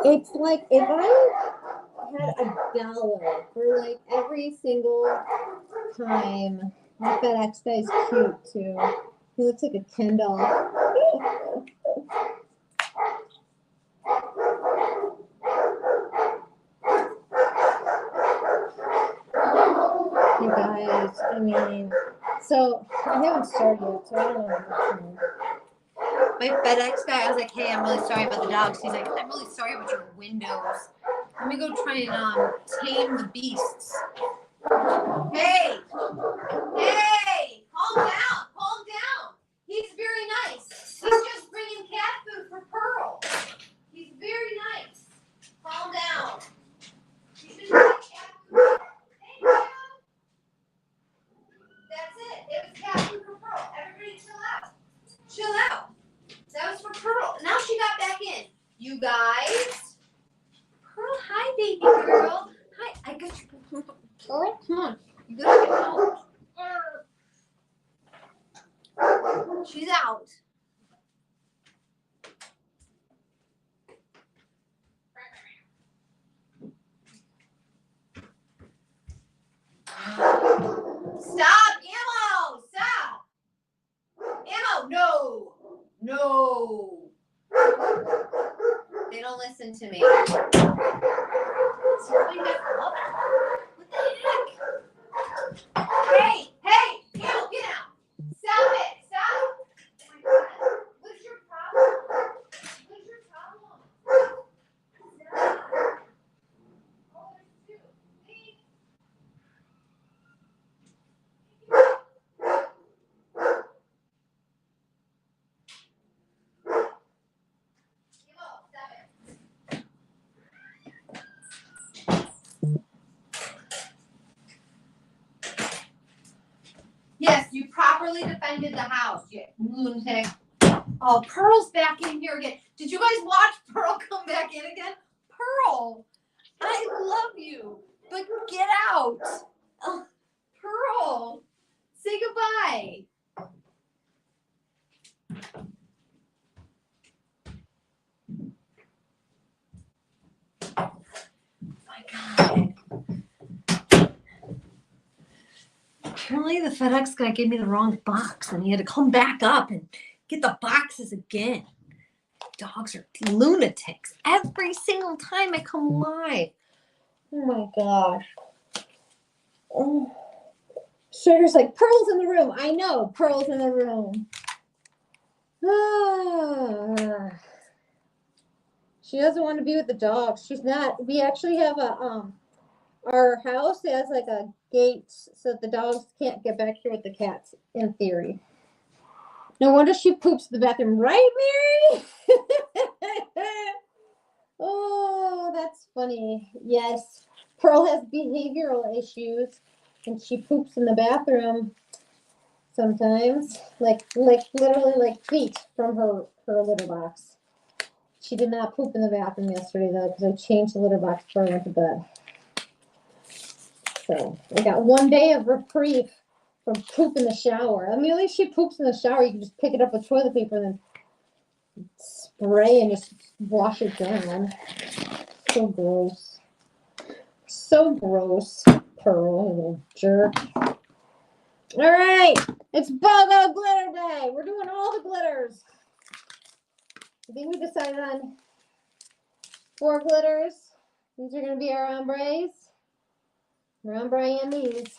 Speaker 1: It's like if I had $1 for like every single time. My FedEx guy's cute too. He looks like a Ken doll. You guys, I mean, so I haven't started yet, so I don't know what's happening. My FedEx guy, I was like, hey, I'm really sorry about the dogs. He's like, I'm really sorry about your windows. Let me go try and tame the beasts. Hey! Hey! Calm down! Calm down! He's very nice. He's just bringing cat food for Pearl. He's very nice. Calm down. He's just bringing cat food. Hey, man. That's it. It was cat food for Pearl. Everybody chill out. Chill out. That was for Pearl. Now she got back in. You guys. Pearl, hi, baby girl. Hi. I got you. Pearl, come on. You gotta get out. She's out. Stop, Ammo! Stop! Ammo, no! No! They don't listen to me. What the heck? Hey! Hey! Ammo, get out! Stop it! Stop! Oh my God. What's your problem? What's your problem? Stop. Oh, there's 2. Hey. Yes, you properly defended the house, you lunatic. Oh, Pearl's back in here again. Did you guys watch Pearl come back in again? Pearl, I love you, but get out. Oh, Pearl, say goodbye. My God. Apparently the FedEx guy gave me the wrong box and he had to come back up and get the boxes again. Dogs are lunatics. Every single time I come live. Oh my gosh. Oh. Sugar's like, Pearl's in the room. I know, Pearl's in the room. Ah. She doesn't want to be with the dogs. She's not. We actually have a our house has like a gate so that the dogs can't get back here with the cats, in theory. No wonder she poops in the bathroom, right, Mary? Oh, that's funny. Yes, Pearl has behavioral issues and she poops in the bathroom. sometimes, like literally like feet from her litter box. She did not poop in the bathroom yesterday though, because I changed the litter box before I went to bed. So I got 1 day of reprieve from poop in the shower. I mean, at least she poops in the shower. You can just pick it up with toilet paper and then spray and just wash it down. So gross. So gross. Pearl, you little jerk. All right, it's BOGO glitter day. We're doing all the glitters. I think we decided on 4 glitters. These are going to be our ombres. We're ombre these.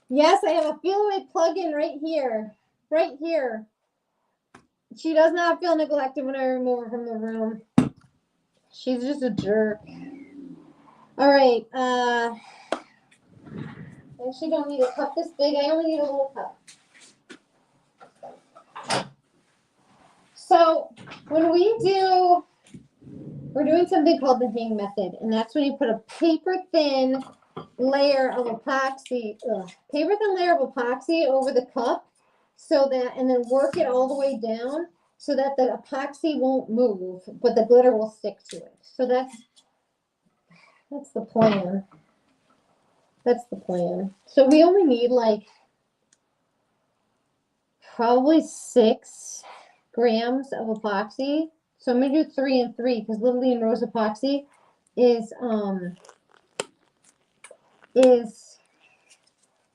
Speaker 1: Yes, I have a feel away plug-in right here. Right here. She does not feel neglected when I remove her from the room. She's just a jerk. All right. I actually don't need a cup this big. I only need a little cup. So when we're doing something called the hang method, and that's when you put a paper thin layer of epoxy over the cup, so that, and then work it all the way down so that the epoxy won't move, but the glitter will stick to it. So that's the plan. That's the plan. So we only need like probably 6 grams of epoxy. So I'm gonna do 3 and 3 because Lily and Rose epoxy is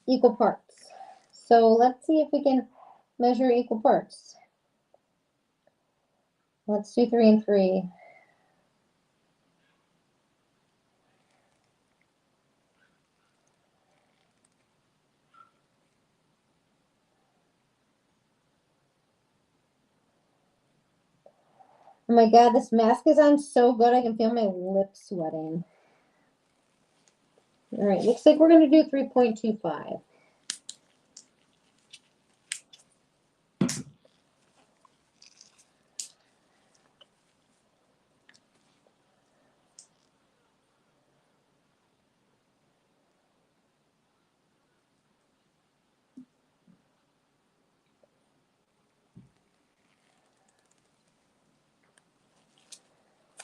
Speaker 1: equal parts. So let's see if we can measure equal parts. Let's do 3 and 3. Oh my God, this mask is on so good. I can feel my lips sweating. All right, looks like we're going to do 3.25.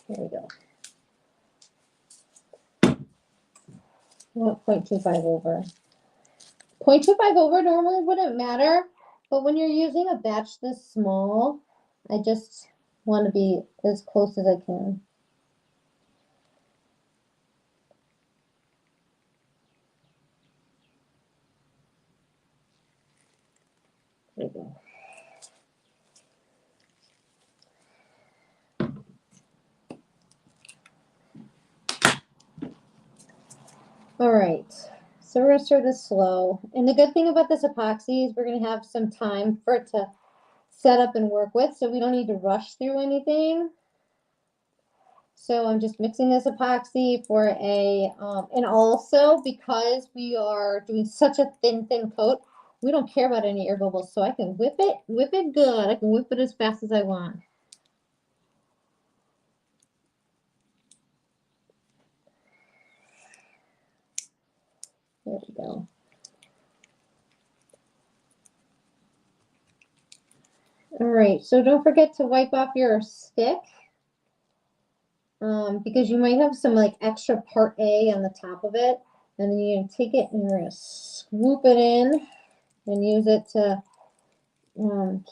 Speaker 1: There we go. 0.25 over. 0.25 over normally wouldn't matter, but when you're using a batch this small, I just want to be as close as I can. There we go. All right, so we're going to stir this slow. And the good thing about this epoxy is we're going to have some time for it to set up and work with, so we don't need to rush through anything. So I'm just mixing this epoxy for a, and also because we are doing such a thin coat, we don't care about any air bubbles, so I can whip it good. I can whip it as fast as I want. There we go. All right, so don't forget to wipe off your stick because you might have some like extra part A on the top of it, and then you're going to take it and you're going to swoop it in and use it to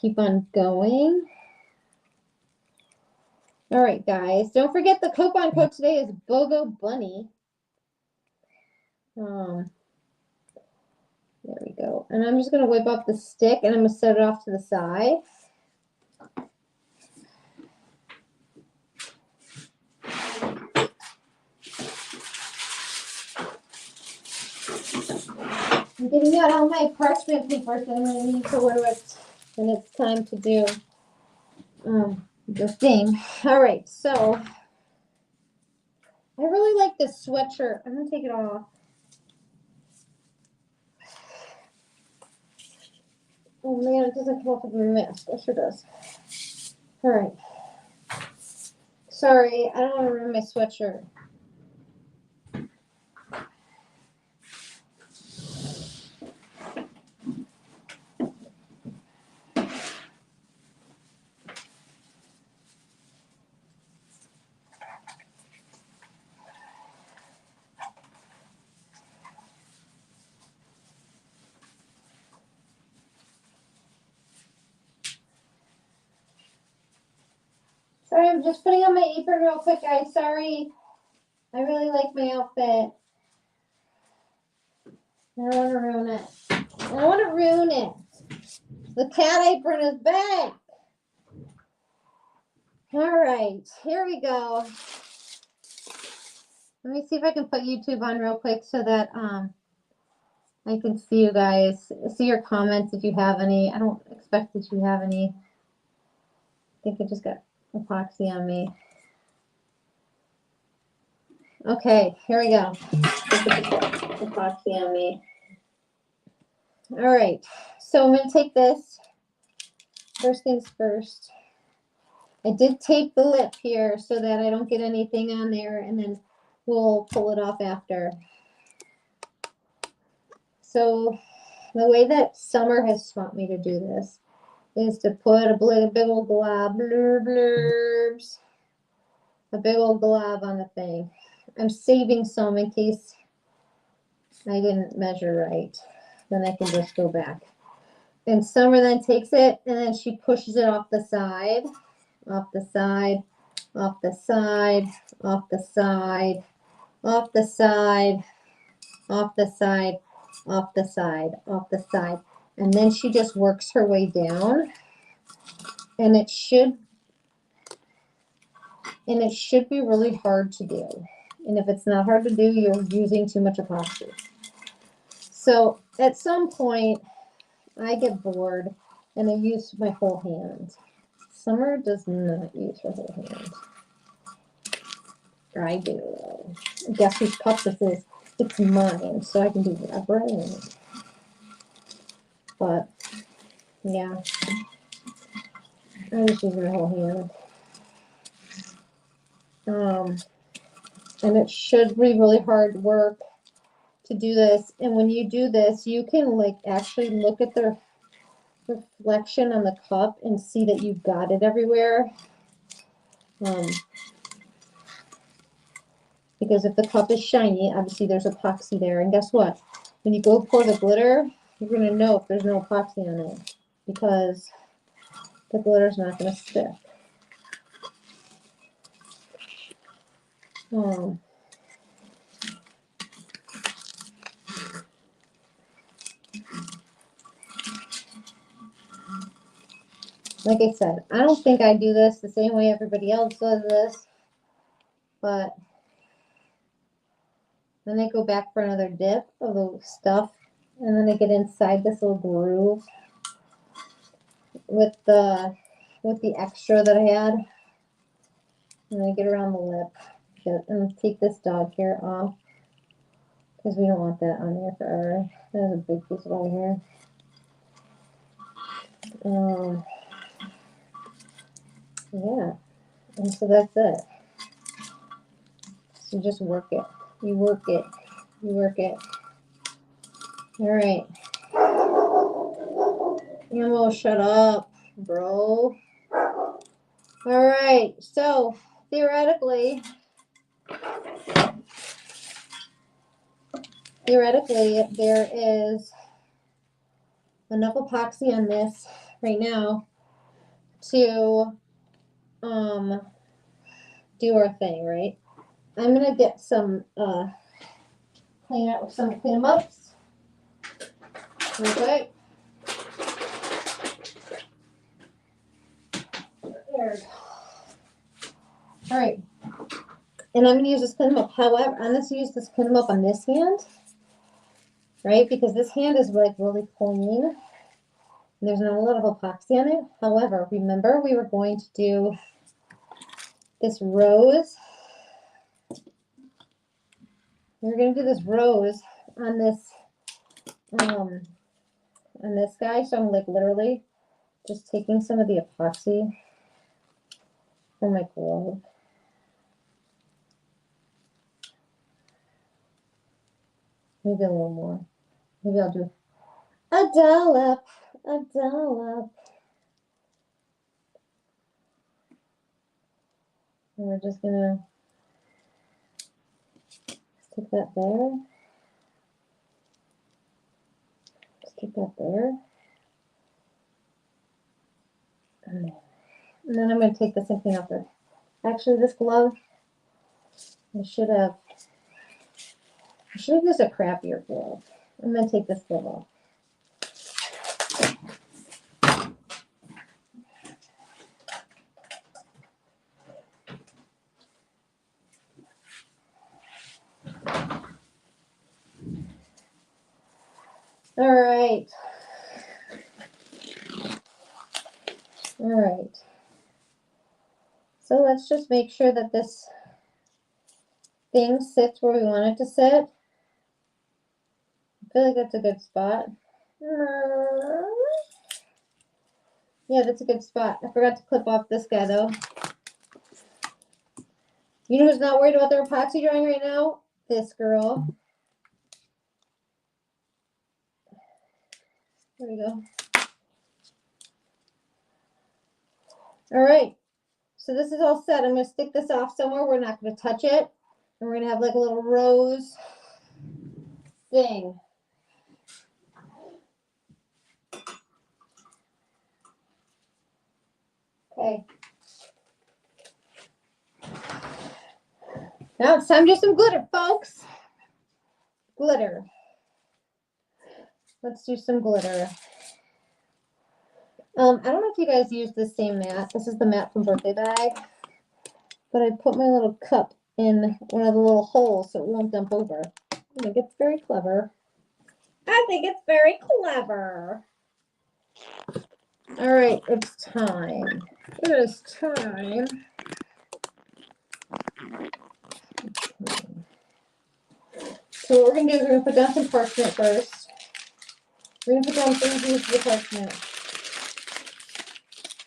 Speaker 1: keep on going. All right, guys, don't forget the coupon code today is Bogobunny. There we go. And I'm just going to wipe off the stick and I'm going to set it off to the side. I'm getting out all my parchment paper that I'm going to need to wear it when it's time to do the thing. All right, so I really like this sweatshirt. I'm going to take it off. Oh man, it doesn't come off with my mask. It sure does. All right. Sorry, I don't want to ruin my sweatshirt. Sorry, I'm just putting on my apron real quick, guys. Sorry. I really like my outfit. I don't want to ruin it. I don't want to ruin it. The cat apron is back. All right, here we go. Let me see if I can put YouTube on real quick so that I can see you guys, see your comments if you have any. I don't expect that you have any. I think I just got epoxy on me. Okay, here we go. Epoxy on me. All right, so I'm going to take this. First things first. I did tape the lip here so that I don't get anything on there, and then we'll pull it off after. So the way that Summer has taught me to do this is to put a big old glob, blurbs, a big old glob on the thing. I'm saving some in case I didn't measure right. Then I can just go back. And Summer then takes it and then she pushes it off the side, off the side, off the side, off the side, off the side, off the side, off the side, off the side. And then she just works her way down. And it should be really hard to do. And if it's not hard to do, you're using too much epoxy. So at some point, I get bored and I use my whole hand. Summer does not use her whole hand. I do. Guess whose cup this is? It's mine, so I can do whatever I want. But, yeah. I just use my whole hand. And it should be really hard work to do this. And when you do this, you can like actually look at the reflection on the cup and see that you've got it everywhere. Because if the cup is shiny, obviously there's epoxy there. And guess what? When you go pour the glitter, you're going to know if there's no epoxy on it because the glitter's not going to stick. Like I said, I don't think I do this the same way everybody else does this, but then I go back for another dip of the stuff, and then I get inside this little groove with the extra that I had, and I get around the lip and take this dog hair off because we don't want that on there forever. There's a big piece of dog hair. Yeah, and so that's it. So just work it. You work it. You work it. All right. Ammo, shut up, bro. All right. So theoretically, there is enough epoxy on this right now to do our thing, right? I'm gonna get some clean them ups real quick. There. All right, and I'm gonna use this clean them up. However, I'm gonna use this clean them up on this hand, right? Because this hand is like really clean. There's not a lot of epoxy on it. However, remember we were going to do this rose. We're going to do this rose on this guy. So I'm like literally just taking some of the epoxy from my glove. Maybe a little more. Maybe I'll do a dollop. A dollop. And we're just gonna stick that there. Stick that there. And then I'm gonna take this and clean up the Actually, this glove, I should have used a crappier glove. I'm going to take this glove off. All right. All right. So let's just make sure that this thing sits where we want it to sit. I feel like that's a good spot. Yeah, that's a good spot. I forgot to clip off this guy though. You know who's not worried about their epoxy drying right now? This girl. There we go. All right. So this is all set. I'm going to stick this off somewhere. We're not going to touch it. And we're going to have like a little rose thing. Okay. Now it's time to do some glitter, folks. Glitter. Let's do some glitter. I don't know if you guys use the same mat. This is the mat from Birthday Bag. But I put my little cup in one of the little holes so it won't dump over. I think it's very clever. I think it's very clever. All right, it's time. It is time. So what we're going to do is we're going to put down some parchment first. We're going to put down 3 pieces of parchment.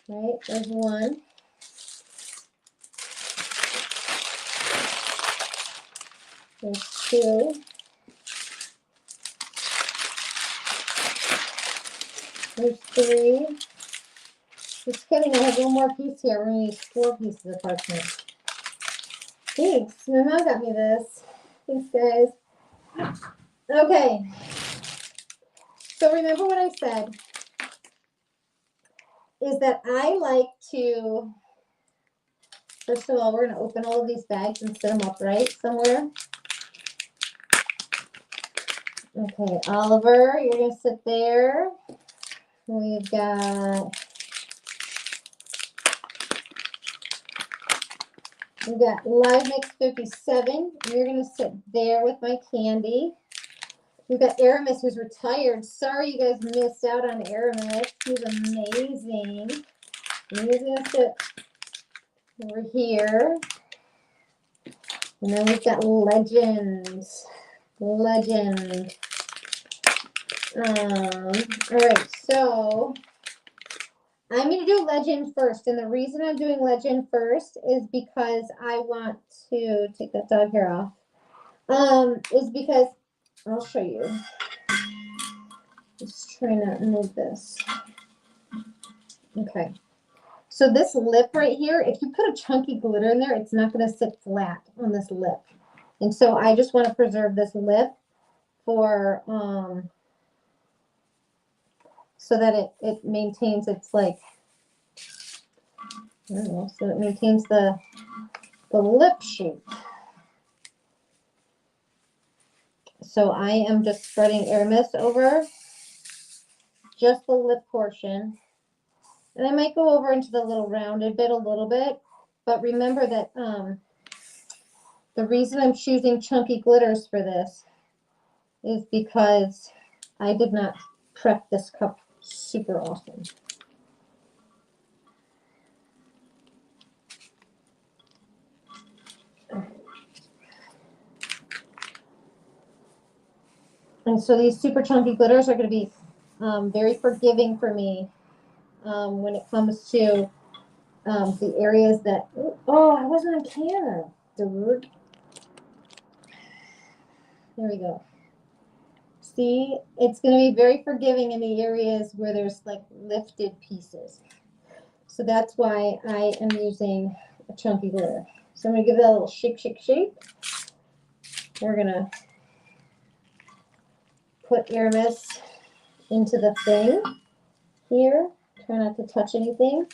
Speaker 1: Right, there's one. There's 2. There's 3. Just kidding, I have one more piece here. We're going to use 4 pieces of parchment. Thanks, my mom got me this. Thanks, guys. Okay. So remember what I said is that I like to, first of all, we're going to open all of these bags and sit them upright somewhere. Okay, Oliver, you're going to sit there. We've got Live Mix 57. You're going to sit there with my candy. We've got Aramis, who's retired. Sorry you guys missed out on Aramis. He's amazing. And he's going to sit over here. And then we've got Legends. Legend. All right, so I'm going to do Legend first. And the reason I'm doing Legend first is because I want to take that dog hair off. Is because I'll show you. Just trying to move this. Okay. So this lip right here, if you put a chunky glitter in there, it's not going to sit flat on this lip. And so I just want to preserve this lip for, so that it maintains its like, I don't know, so it maintains the lip shape. So I am just spreading Aramis over just the lip portion. And I might go over into the little rounded bit a little bit. But remember that the reason I'm choosing chunky glitters for this is because I did not prep this cup super awesome. And so these super chunky glitters are going to be very forgiving for me when it comes to the areas that, oh, I wasn't on camera, dude. There we go. See, it's going to be very forgiving in the areas where there's like lifted pieces. So that's why I am using a chunky glitter. So I'm going to give that a little shake, shake, shake. We're going to put Aramis into the thing here. Try not to touch anything.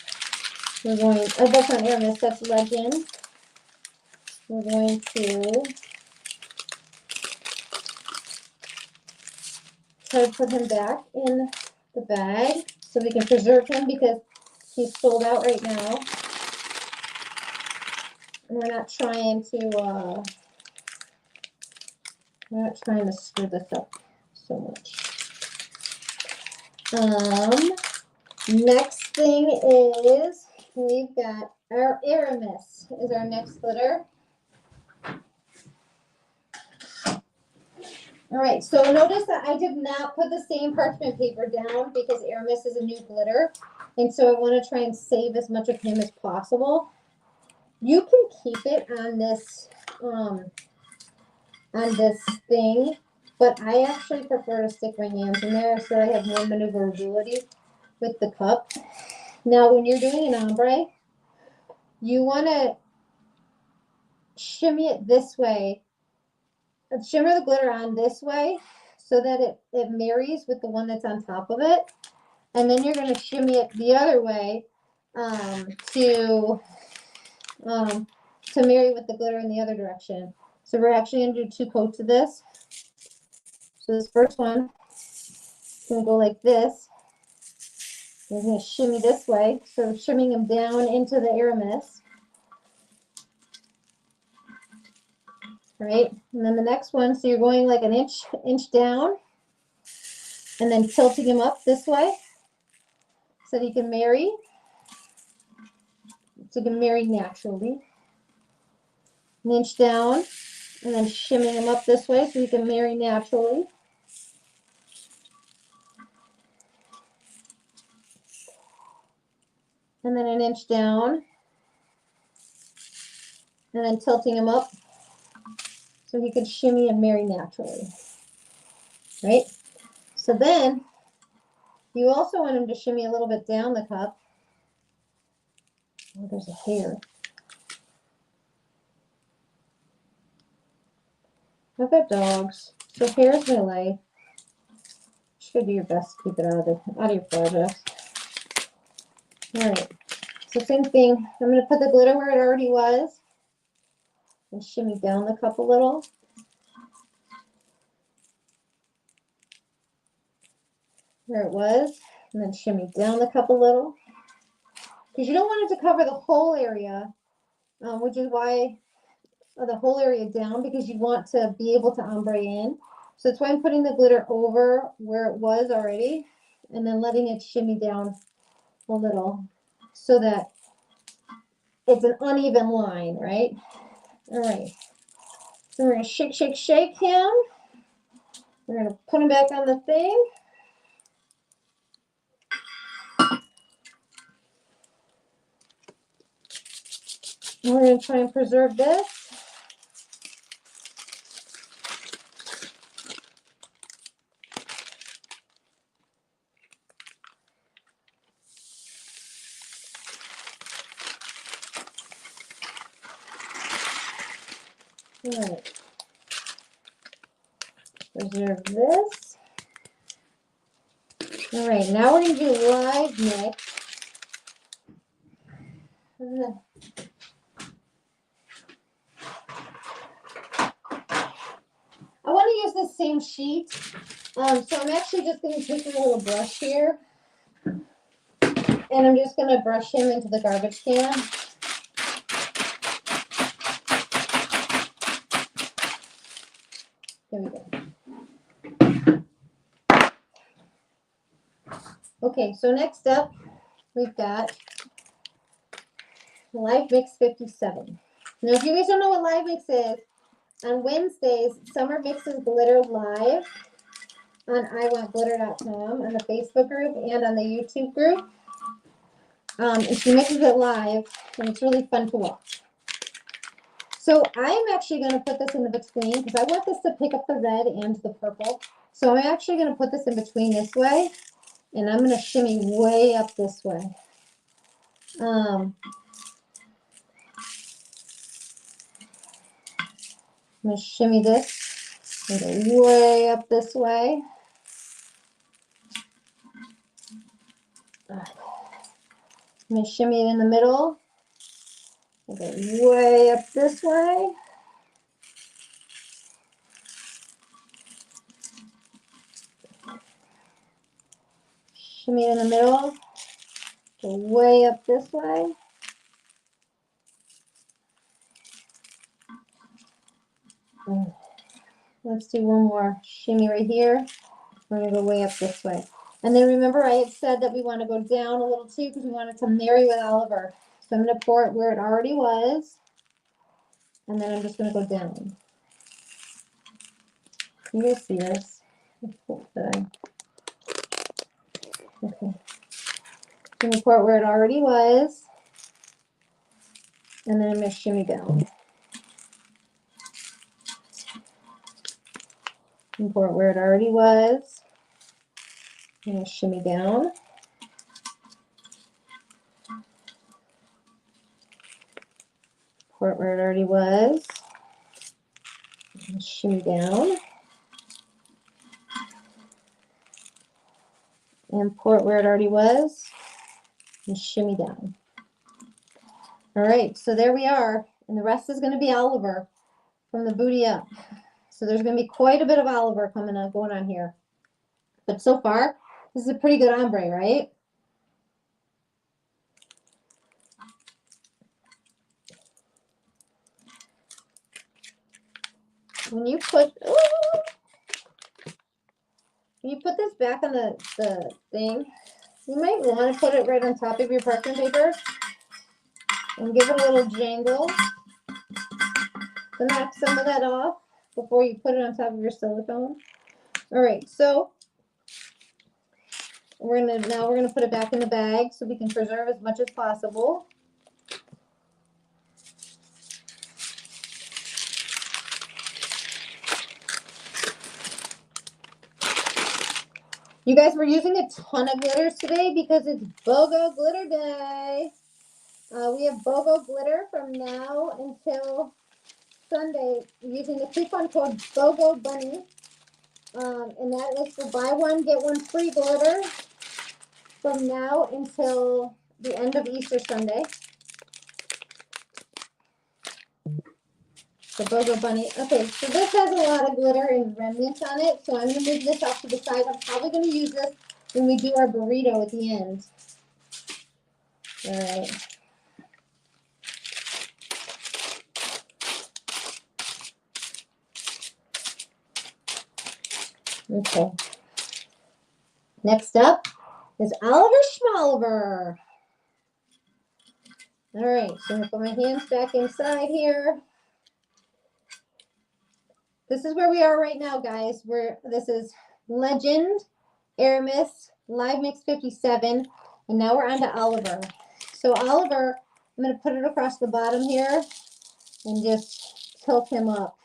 Speaker 1: We're going, oh, that's not Aramis, that's Legend. We're going to try to put him back in the bag so we can preserve him because he's sold out right now. And we're not trying to screw this up so much. Next thing is we've got our Aramis is our next glitter. All right, so notice that I did not put the same parchment paper down because Aramis is a new glitter. And so I want to try and save as much of him as possible. You can keep it on this thing, but I actually prefer to stick my hands in there so I have more maneuverability with the cup. Now, when you're doing an ombre, you want to shimmy it this way. Shimmer the glitter on this way so that it marries with the one that's on top of it. And then you're going to shimmy it the other way to marry with the glitter in the other direction. So we're actually going to do 2 coats of this. So this first one is going to go like this. We're going to shimmy this way. So shimmying them down into the Aramis. Right, and then the next one, so you're going like an inch down, and then tilting him up this way, so that you can marry. So you can marry naturally. An inch down, and then shimming him up this way, so you can marry naturally. And then an inch down, and then tilting him up, so he can shimmy and marry naturally. Right? So then, you also want him to shimmy a little bit down the cup. Oh, there's a hair. I've got dogs, so hair's my life. You should do your best to keep it out of your projects. All right, so same thing. I'm going to put the glitter where it already was and shimmy down the cup a little. Where it was, and then shimmy down the cup a little. Because you don't want it to cover the whole area, which is why the whole area down, because you want to be able to ombre in. So that's why I'm putting the glitter over where it was already and then letting it shimmy down a little so that it's an uneven line, right? All right. So we're going to shake, shake, shake him. We're going to put him back on the thing. And we're going to try and preserve this. All right. Preserve this. All right, now we're going to do live mix. I want to use the same sheet, so I'm actually just going to take a little brush here, and I'm just going to brush him into the garbage can. There we go. Okay, so next up, we've got Live Mix 57. Now, if you guys don't know what Live Mix is, on Wednesdays, Summer mixes glitter live on iwantglitter.com, on the Facebook group, and on the YouTube group. And she mixes it live, and it's really fun to watch. So I'm actually going to put this in the between, because I want this to pick up the red and the purple. So I'm actually going to put this in between this way, and I'm going to shimmy way up this way. I'm going to shimmy this and go way up this way. I'm going to shimmy it in the middle. I'll go way up this way. Shimmy it in the middle. Go way up this way. Let's do one more shimmy right here. We're going to go way up this way. And then remember I had said that we want to go down a little too because we want it to marry with Oliver. So I'm going to pour it where it already was. And then I'm just going to go down. You guys see this? Okay. I'm going to pour it where it already was. And then I'm going to shimmy down. And pour it where it already was. I'm going to shimmy down. Pour it where it already was. And shimmy down. And pour it where it already was. And shimmy down. All right, so there we are. And the rest is going to be Oliver from the booty up. So there's going to be quite a bit of Oliver coming up, going on here. But so far, this is a pretty good ombre, right? When you put this back on the thing, you might want to put it right on top of your parchment paper and give it a little jangle to knock some of that off before you put it on top of your silicone. All right, so we're gonna put it back in the bag so we can preserve as much as possible. You guys, we're using a ton of glitters today because it's BOGO Glitter Day. We have BOGO glitter from now until Sunday using the coupon code Bogobunny. And that is for buy one, get one free glitter from now until the end of Easter Sunday. The Bogobunny. Okay, so this has a lot of glitter and remnants on it, so I'm going to move this off to the side. I'm probably going to use this when we do our burrito at the end. All right. Okay. Next up is Oliver Schmoliver. All right, so I'm going to put my hands back inside here. This is where we are right now, guys. This is Legend, Aramis, Live Mix 57, and now we're on to Oliver. So Oliver, I'm going to put it across the bottom here and just tilt him up.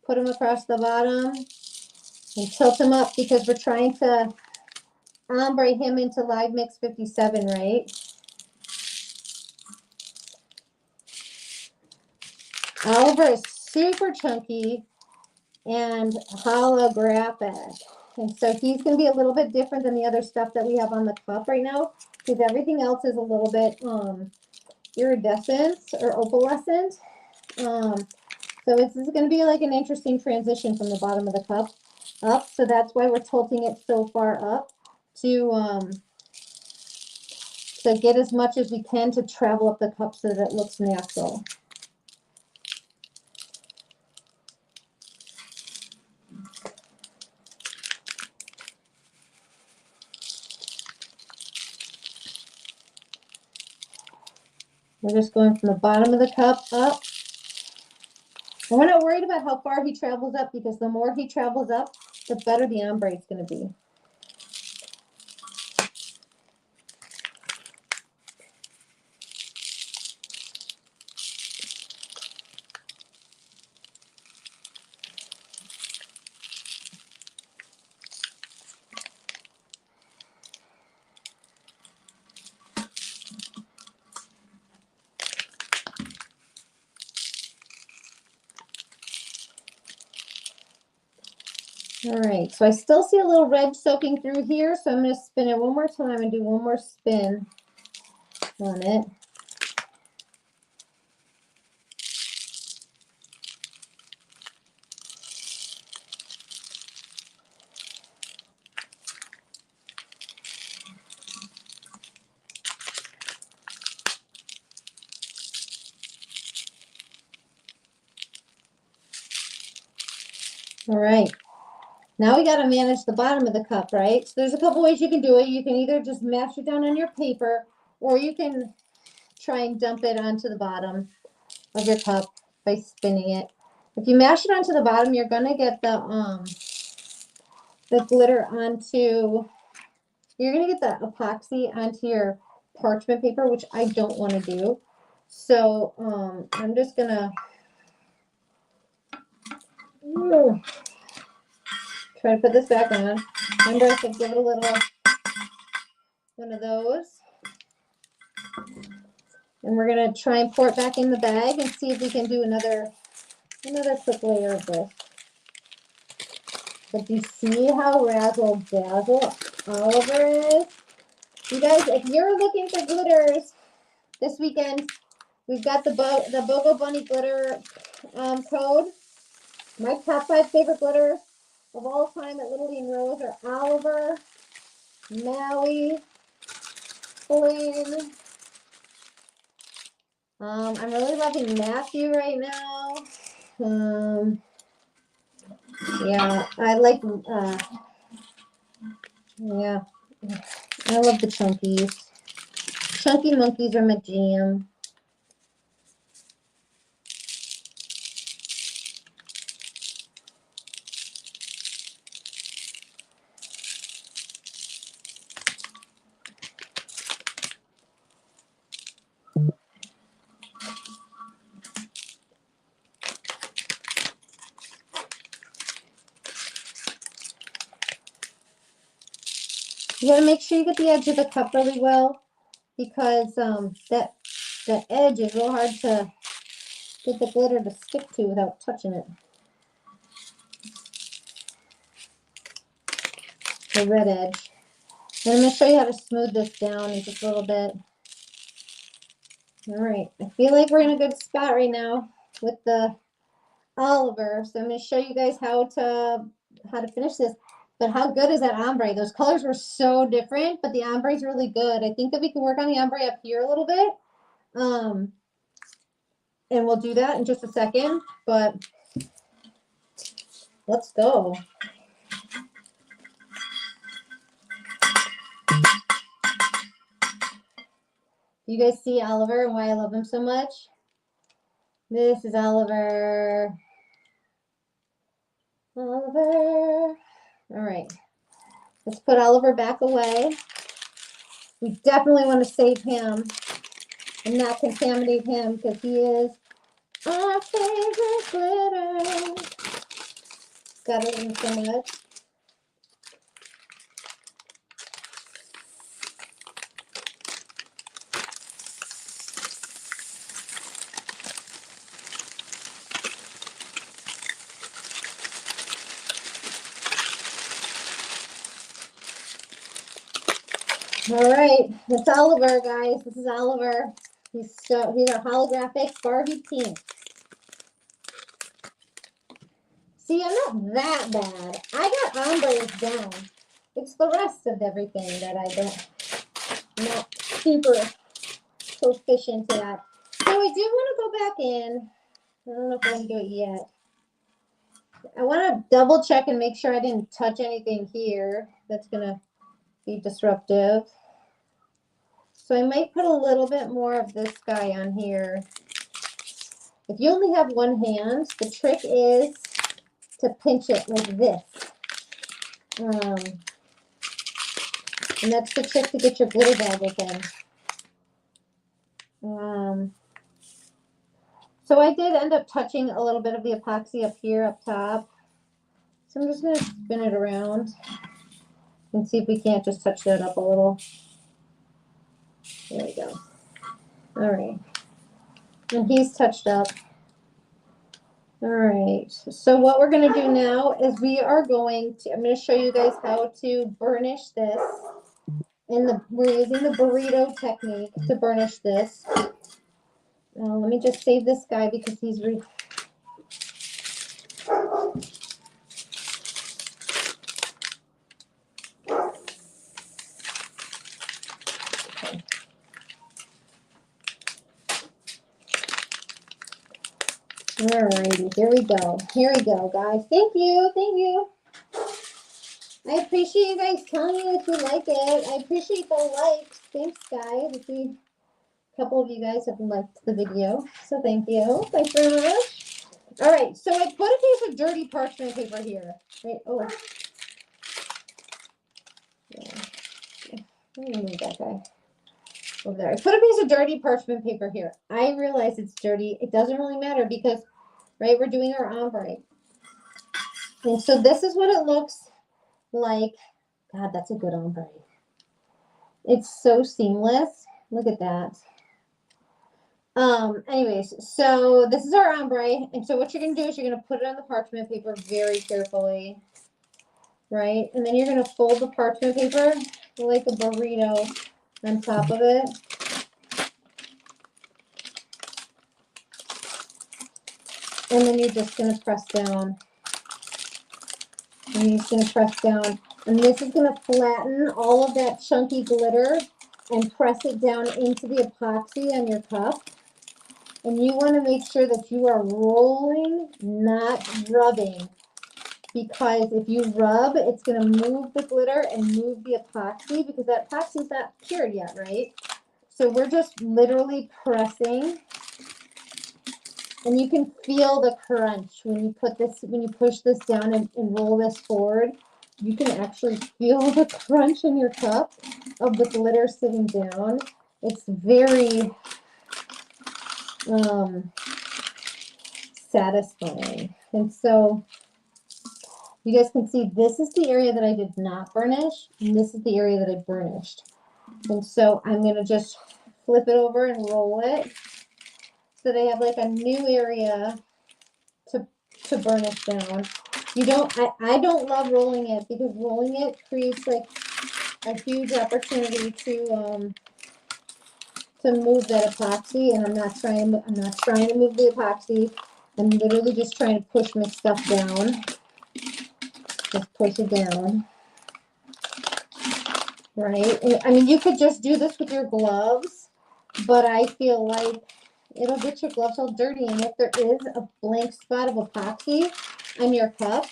Speaker 1: Put him across the bottom and tilt him up because we're trying to ombre him into Live Mix 57, right? Oliver is super chunky and holographic. And so he's going to be a little bit different than the other stuff that we have on the cup right now because everything else is a little bit iridescent or opalescent. So this is going to be like an interesting transition from the bottom of the cup up. So that's why we're tilting it so far up to get as much as we can to travel up the cup so that it looks natural. We're just going from the bottom of the cup up. And we're not worried about how far he travels up because the more he travels up, the better the ombre is going to be. All right, so I still see a little red soaking through here, so I'm going to spin it one more time and do one more spin. on it. All right. Now we got to manage the bottom of the cup, right? So there's a couple ways you can do it. You can either just mash it down on your paper, or you can try and dump it onto the bottom of your cup by spinning it. If you mash it onto the bottom, you're gonna get the glitter onto, you're gonna get the epoxy onto your parchment paper, which I don't want to do. So I'm just gonna try to put this back on. Remember, I said give it a little one of those. And we're going to try and pour it back in the bag and see if we can do another quick layer of this. But do you see how razzle dazzle Oliver is? You guys, if you're looking for glitters this weekend, we've got the Bogobunny glitter code. My top 5 favorite glitters of all time at Little and Rose are Oliver, Maui, Flynn. I'm really loving Matthew right now. Yeah, I like, yeah, I love the chunkies. Chunky monkeys are my jam. You gotta make sure you get the edge of the cup really well, because that edge is real hard to get the glitter to stick to without touching it. The red edge. And I'm gonna show you how to smooth this down in just a little bit. All right, I feel like we're in a good spot right now with the Oliver, so I'm going to show you guys how to finish this. But how good is that ombre? Those colors were so different, but the ombre is really good. I think that we can work on the ombre up here a little bit, and we'll do that in just a second. But let's go. You guys see Oliver and why I love him so much? This is Oliver. Oliver. All right. Let's put Oliver back away. We definitely want to save him and not contaminate him, because he is our favorite glitter. Got it in so much. All right, it's Oliver, guys. This is Oliver. He's a holographic Barbie pink. See, I'm not that bad. I got ombres down. It's the rest of everything that I'm not super proficient at. So I do want to go back in. I don't know if I can do it yet. I want to double check and make sure I didn't touch anything here that's going to be disruptive. So I might put a little bit more of this guy on here. If you only have one hand, the trick is to pinch it like this. And that's the trick to get your glitter bag open. So I did end up touching a little bit of the epoxy up here, up top. So I'm just going to spin it around and see if we can't just touch that up a little. There we go. All right. And he's touched up. All right. So what we're going to do now is I'm going to show you guys how to burnish this we're using the burrito technique to burnish this. Let me just save this guy because he's okay. Alrighty, here we go. Here we go, guys. Thank you. Thank you. I appreciate you guys telling me that you like it. I appreciate the likes. Thanks, guys. I see a couple of you guys have liked the video, so thank you. Thanks very much. All right, so I put a piece of dirty parchment paper here. Right? Oh, yeah. Let me move that guy over there. I put a piece of dirty parchment paper here. I realize it's dirty. It doesn't really matter because, right, we're doing our ombre. And so this is what it looks like. God, that's a good ombre. It's so seamless. Look at that. Anyways, so this is our ombre. And so what you're going to do is you're going to put it on the parchment paper very carefully. Right? And then you're going to fold the parchment paper like a burrito on top of it. And then you're just going to press down. And you're just going to press down. And this is going to flatten all of that chunky glitter and press it down into the epoxy on your cup. And you want to make sure that you are rolling, not rubbing. Because if you rub, it's going to move the glitter and move the epoxy because that epoxy is not cured yet, right? So we're just literally pressing. And you can feel the crunch when you put this, when you push this down and roll this forward. You can actually feel the crunch in your cup of the glitter sitting down. It's very satisfying. And so you guys can see this is the area that I did not burnish, and this is the area that I burnished. And so I'm going to just flip it over and roll it so that I have like a new area to burnish down. You don't, I don't love rolling it because rolling it creates like a huge opportunity to move that epoxy, and I'm not trying to move the epoxy. I'm literally just trying to push my stuff down. Just push it down. Right? And, I mean, you could just do this with your gloves, but I feel like it'll get your gloves all dirty. And if there is a blank spot of epoxy on your cup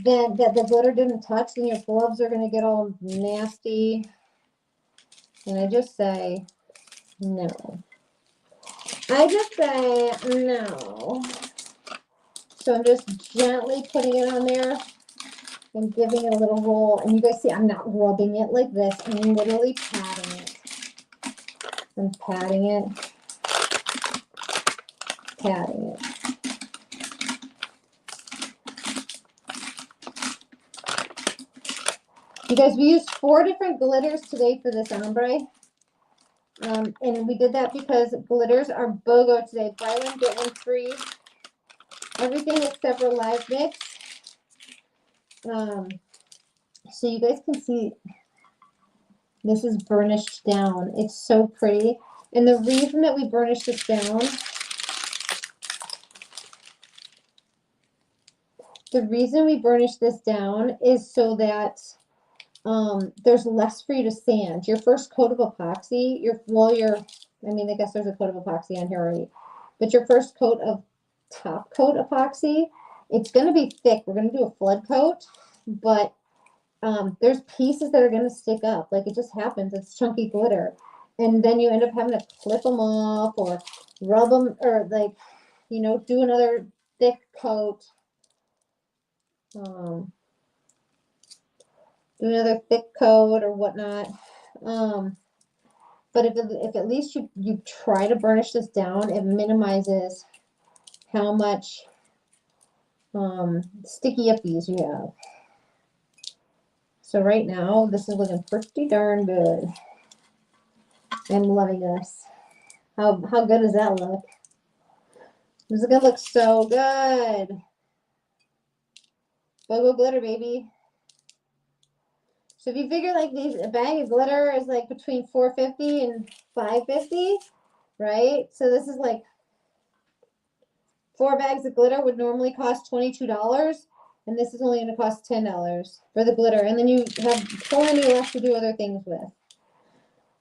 Speaker 1: then that the glitter didn't touch, then your gloves are going to get all nasty. And I just say no. I just say no. So I'm just gently putting it on there and giving it a little roll. And you guys see I'm not rubbing it like this. I'm literally patting it. I'm patting it. Patting it. You guys, we used 4 different glitters today for this ombre. And we did that because glitters are BOGO today. Buy one, get one free. Everything except for live mix. So you guys can see this is burnished down. It's so pretty. And the reason that we burnished this down, is so that there's less for you to sand. Your first coat of epoxy, I guess there's a coat of epoxy on here already, but your first coat of top coat epoxy, it's going to be thick. We're going to do a flood coat, but there's pieces that are going to stick up. Like it just happens. It's chunky glitter. And then you end up having to clip them off or rub them or do another thick coat. Do another thick coat or whatnot. But if at least you try to burnish this down, it minimizes how much sticky uppies you have. So right now, this is looking pretty darn good. I'm loving this. How good does that look? This is going to look so good. BOGO glitter, baby.
Speaker 2: So if you figure like a bag of glitter is like between $4.50 and $5.50, right? So this is like 4 bags of glitter would normally cost $22, and this is only going to cost $10 for the glitter, and then you have plenty left to do other things with.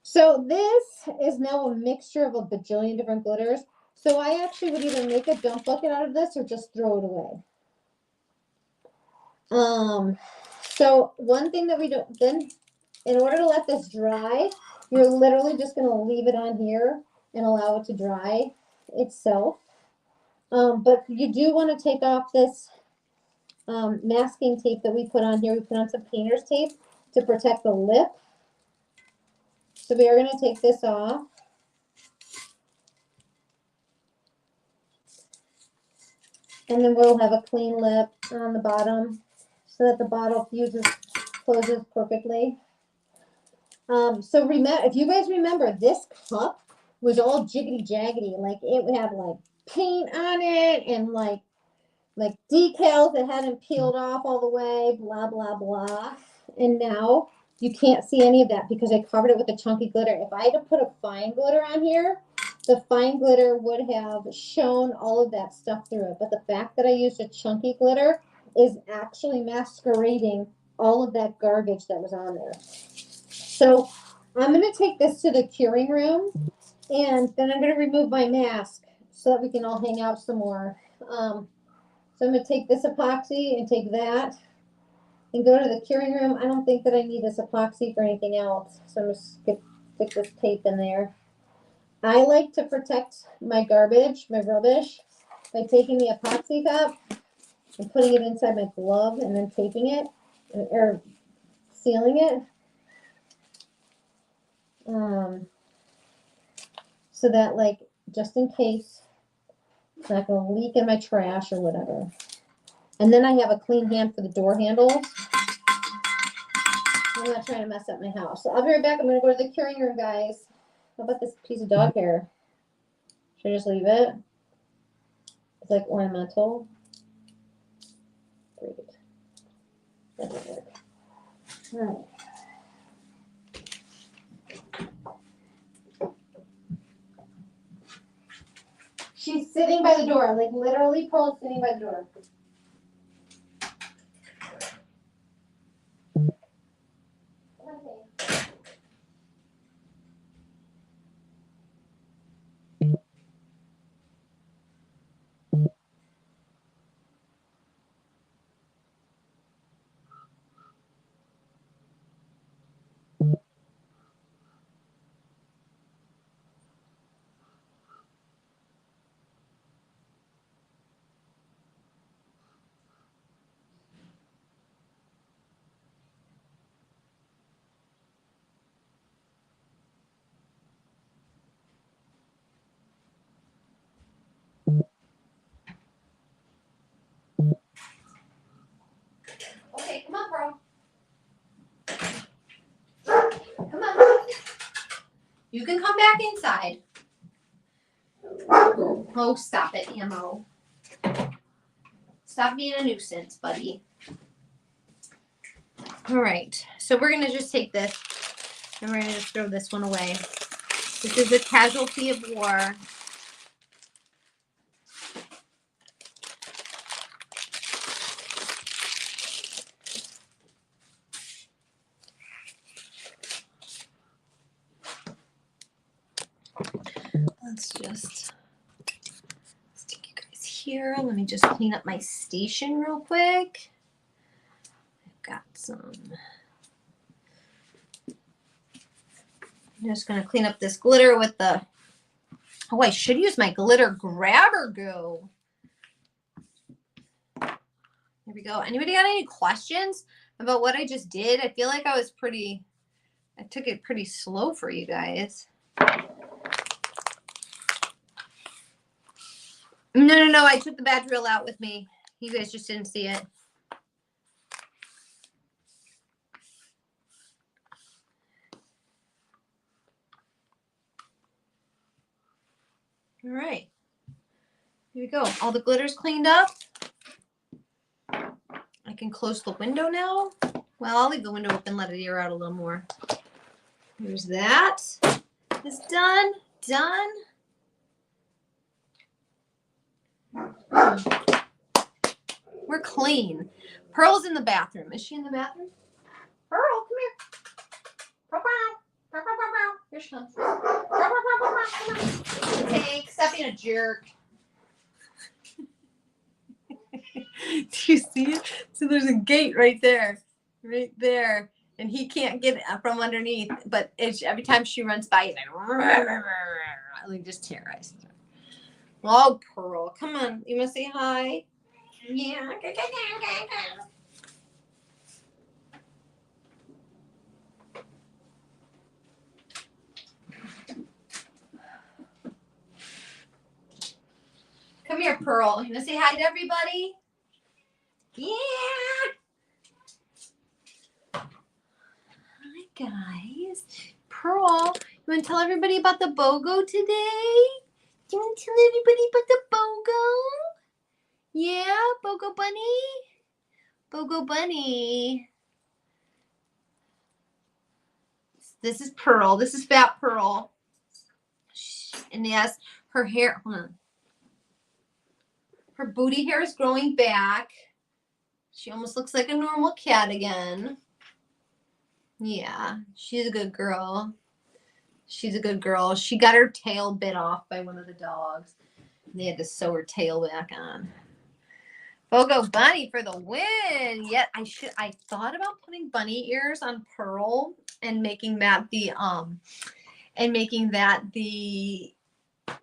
Speaker 2: So this is now a mixture of a bajillion different glitters. So I actually would either make a dump bucket out of this or just throw it away. So one thing that we do then, in order to let this dry, you're literally just going to leave it on here and allow it to dry itself. But you do want to take off this masking tape that we put on here. We put on some painter's tape to protect the lip. So we are going to take this off. And then we'll have a clean lip on the bottom so that the bottle closes perfectly. So remember, if you guys remember, this cup was all jiggity jaggedy. Like it had like paint on it and like decals that hadn't peeled off all the way, blah, blah, blah. And now you can't see any of that because I covered it with a chunky glitter. If I had to put a fine glitter on here, the fine glitter would have shown all of that stuff through it. But the fact that I used a chunky glitter is actually masquerading all of that garbage that was on there. So I'm going to take this to the curing room, and then I'm going to remove my mask so that we can all hang out some more. So I'm going to take this epoxy and take that and go to the curing room. I don't think that I need this epoxy for anything else. So I'm just going to stick this tape in there. I like to protect my garbage, my rubbish, by taking the epoxy cup and putting it inside my glove and then taping it or sealing it. So that, like, just in case it's not going to leak in my trash or whatever. And then I have a clean hand for the door handles. I'm not trying to mess up my house. So I'll be right back. I'm going to go to the curing room, guys. How about this piece of dog hair? Should I just leave it? It's like ornamental. Great. That doesn't work. All right. She's sitting by the door, like literally Pearl's sitting by the door. Okay, come on, Pearl. Come on. You can come back inside. Oh, stop it, Ammo. Stop being a nuisance, buddy. All right, so we're going to just take this and we're going to just throw this one away. This is a casualty of war. Let's just stick you guys here. Let me just clean up my station real quick. I've got some. I'm just going to clean up this glitter with the, oh, I should use my glitter grabber goo. There we go. Anybody got any questions about what I just did? I feel like I took it pretty slow for you guys. No, I took the bad reel out with me. You guys just didn't see it. All right. Here we go. All the glitter's cleaned up. I can close the window now.
Speaker 1: Well, I'll leave the window open, let it air out a little more. There's that. It's done. Done. We're clean. Pearl's in the bathroom. Is she in the bathroom? Pearl, come here. Here she comes. Take, stop being a jerk. Do you see it? So there's a gate right there. Right there. And he can't get it from underneath. But every time she runs by, he's like just terrorizes her. Oh, Pearl. Come on. You want to say hi? Yeah. Come here, Pearl. You want to say hi to everybody? Yeah. Hi, guys. Pearl, you want to tell everybody about the BOGO today? Do you want to tell everybody about the BOGO? Yeah, Bogobunny? Bogobunny. This is Pearl. This is Fat Pearl. And yes, her hair, hold on. Her booty hair is growing back. She almost looks like a normal cat again. Yeah, she's a good girl. She's a good girl. She got her tail bit off by one of the dogs. They had to sew her tail back on. Bogobunny for the win. Yet I thought about putting bunny ears on Pearl and making that the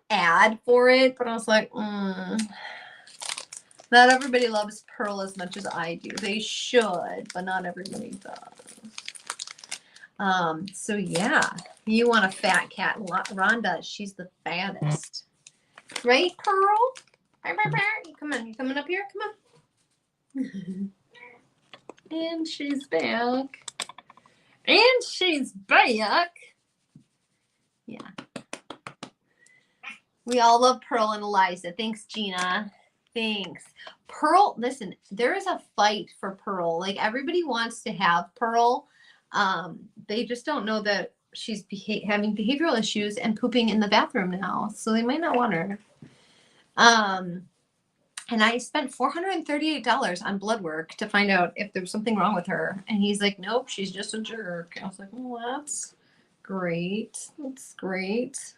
Speaker 1: ad for it, but I was like, not everybody loves Pearl as much as I do. They should, but not everybody does. So yeah, you want a fat cat. Rhonda, she's the fattest. Right, Pearl? Come on, you coming up here? Come on. And she's back. And she's back. Yeah. We all love Pearl and Eliza. Thanks, Gina. Thanks. Pearl, listen, there is a fight for Pearl. Like, everybody wants to have Pearl. They just don't know that she's having behavioral issues and pooping in the bathroom now. So they might not want her. And I spent $438 on blood work to find out if there was something wrong with her. And he's like, nope, she's just a jerk. I was like, well, that's great. That's great.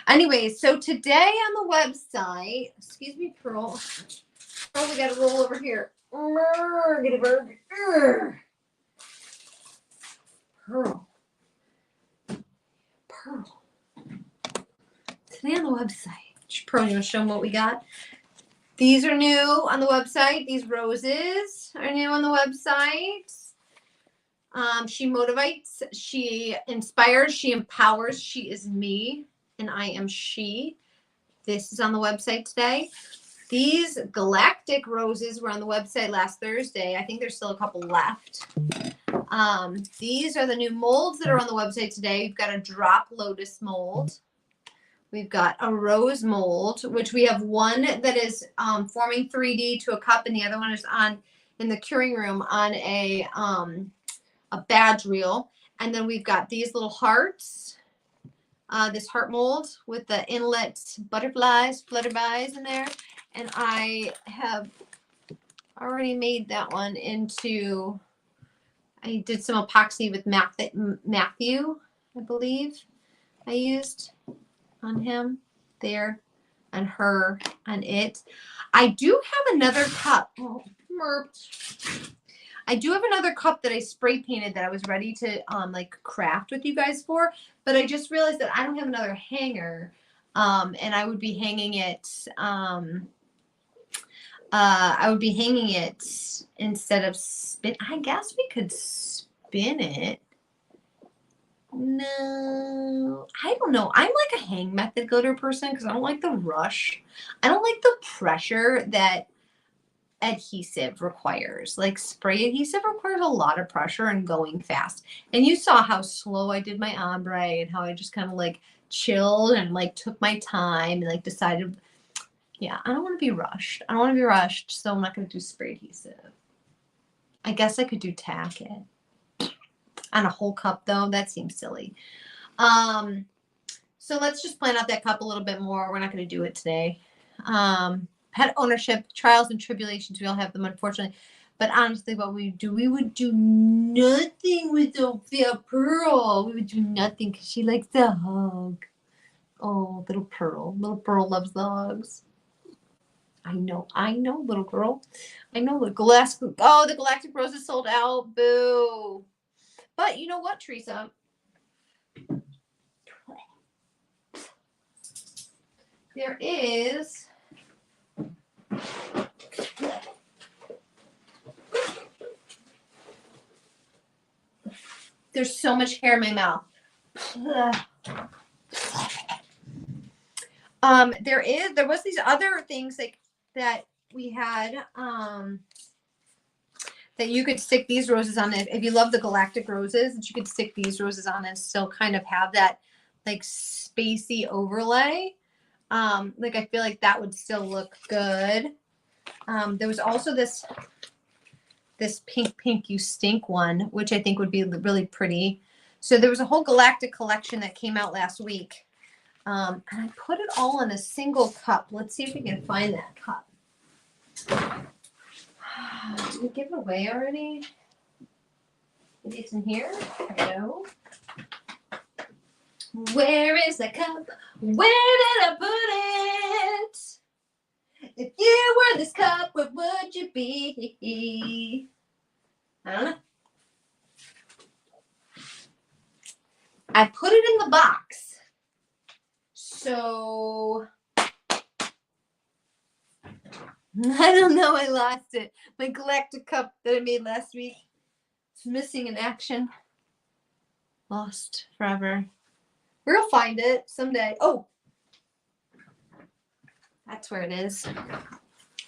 Speaker 1: Anyway, so today on the website, excuse me, Pearl. Oh, we got to roll over here. Get a bird. Pearl. Pearl. Today on the website. Pearl, you want to show them what we got? These are new on the website. These roses are new on the website. She motivates, she inspires, she empowers. She is me, and I am she. This is on the website today. These galactic roses were on the website last Thursday. I think there's still a couple left. These are the new molds that are on the website today. We've got a drop lotus mold. We've got a rose mold, which we have one that is forming 3D to a cup, and the other one is on in the curing room on a badge reel. And then we've got these little hearts, this heart mold with the inlet butterflies, flutterbies in there. And I have already made that one into, I did some epoxy with Matthew, I believe I used on him there, on her, on it. I do have another cup. Oh, merped. I do have another cup that I spray painted that I was ready to like craft with you guys for, but I just realized that I don't have another hanger, and I would be hanging it. I would be hanging it instead of spin. I guess we could spin it. No, I don't know. I'm like a hang method glitter person because I don't like the rush. I don't like the pressure that adhesive requires. Like, spray adhesive requires a lot of pressure and going fast. And you saw how slow I did my ombre and how I just kind of like chilled and like took my time and like decided, yeah, I don't want to be rushed. I don't want to be rushed, so I'm not going to do spray adhesive. I guess I could do tack it on a whole cup though. That seems silly. So let's just plan out that cup a little bit more. We're not going to do it today. Pet ownership, trials and tribulations. We all have them, unfortunately. But honestly, what we would do nothing with Sophia Pearl. We would do nothing because she likes to hug. Oh, little Pearl. Little Pearl loves the hugs. I know, little girl. I know the Galactic. Oh, the Galactic Rose is sold out. Boo. But you know what, Teresa? There is. There's so much hair in my mouth. There was these other things like that we had that you could stick these roses on it. If you love the Galactic Roses, that you could stick these roses on and still kind of have that like spacey overlay. Like I feel like that would still look good. There was also this pink you stink one, which I think would be really pretty. So there was a whole Galactic collection that came out last week. And I put it all in a single cup. Let's see if we can find that cup. Did we give it away already? Maybe it's in here? No. Where is the cup? Where did I put it? If you were this cup, what would you be? I don't know. I put it in the box. So I don't know. I lost it. My Galactic cup that I made last week. It's missing in action. Lost forever. We'll find it someday. Oh, that's where it is.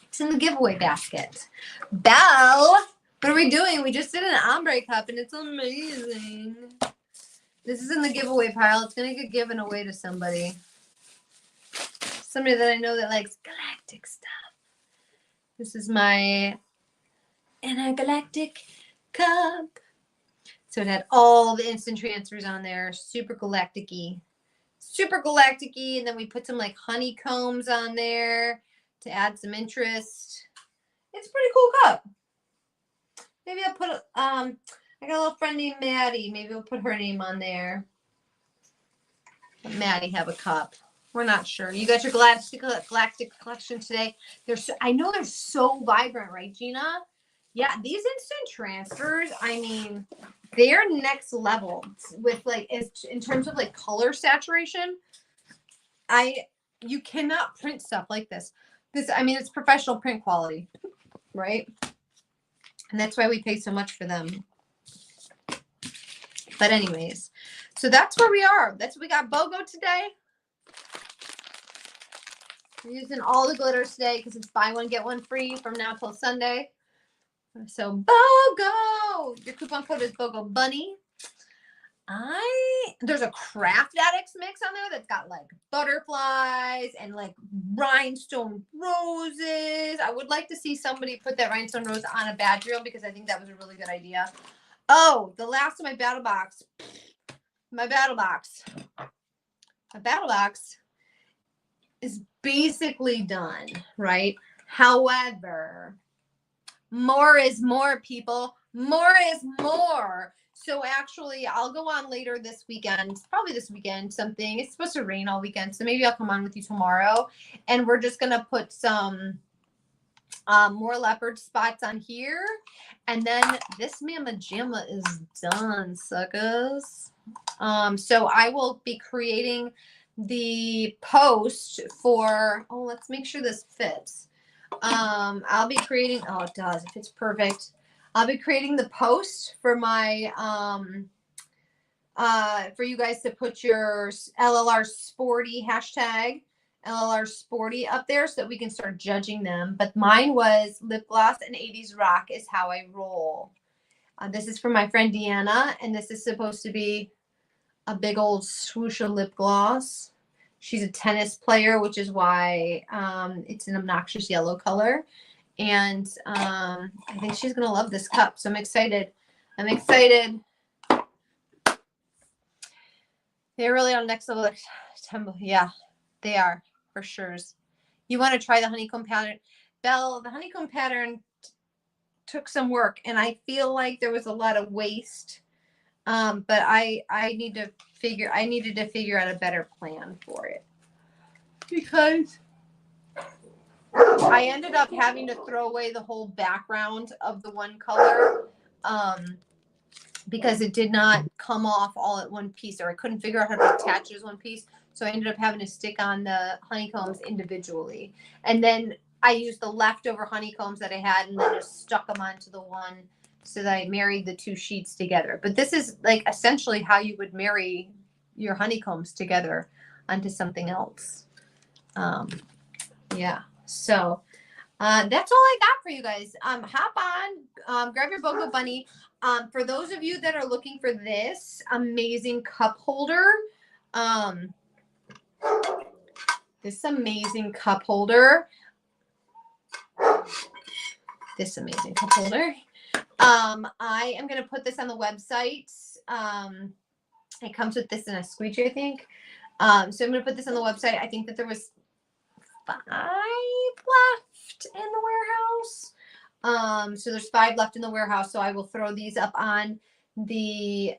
Speaker 1: It's in the giveaway basket. Belle, what are we doing? We just did an ombre cup and it's amazing. This is in the giveaway pile. It's going to get given away to somebody. Somebody that I know that likes galactic stuff. This is my intergalactic cup. So it had all the instant transfers on there. Super galactic-y. Super galactic-y. And then we put some like honeycombs on there to add some interest. It's a pretty cool cup. Maybe I'll put, I got a little friend named Maddie. Maybe we'll put her name on there. Let Maddie have a cup. We're not sure. You got your galactic collection today. I know they're so vibrant, right, Gina? Yeah, these instant transfers, I mean, they're next level with like, in terms of like color saturation. You cannot print stuff like this. I mean, it's professional print quality, right? And that's why we pay so much for them. But anyways, so that's where we are. That's what we got. BOGO today. We're using all the glitters today because it's buy one, get one free from now till Sunday. So BOGO! Your coupon code is Bogobunny. There's a Craft Addicts mix on there that's got like butterflies and like rhinestone roses. I would like to see somebody put that rhinestone rose on a badge reel because I think that was a really good idea. Oh, the last of my battle box. My battle box is basically done, right? However, more is more, people. More is more. So actually, I'll go on later this weekend, probably this weekend, something. It's supposed to rain all weekend, so maybe I'll come on with you tomorrow. And we're just going to put some more leopard spots on here. And then this Mama Jamma is done, suckers. So I will be creating the post for, let's make sure this fits. I'll be creating, it does, it fits perfect. I'll be creating the post for my, for you guys to put your LLR Sporty hashtag, LLR Sporty up there so that we can start judging them. But mine was lip gloss and 80s rock is how I roll. This is from my friend Deanna, and this is supposed to be a big old swoosha lip gloss. She's a tennis player, which is why it's an obnoxious yellow color. And I think she's going to love this cup. So I'm excited. I'm excited. They're really on next level. Yeah, they are for sure. You want to try the honeycomb pattern. Belle, the honeycomb pattern took some work, and I feel like there was a lot of waste. But I needed to figure out a better plan for it, because I ended up having to throw away the whole background of the one color, because it did not come off all at one piece, or I couldn't figure out how to attach it as one piece. So I ended up having to stick on the honeycombs individually. And then I used the leftover honeycombs that I had and then just stuck them onto the one, so that I married the two sheets together. But this is like essentially how you would marry your honeycombs together onto something else. Yeah. So that's all I got for you guys. Hop on, grab your Bogobunny. For those of you that are looking for this amazing cup holder, this amazing cup holder, I am going to put this on the website. It comes with this in a squeegee, I think. So I'm going to put this on the website. I think that there was 5 left in the warehouse. So there's 5 left in the warehouse. So I will throw these up on the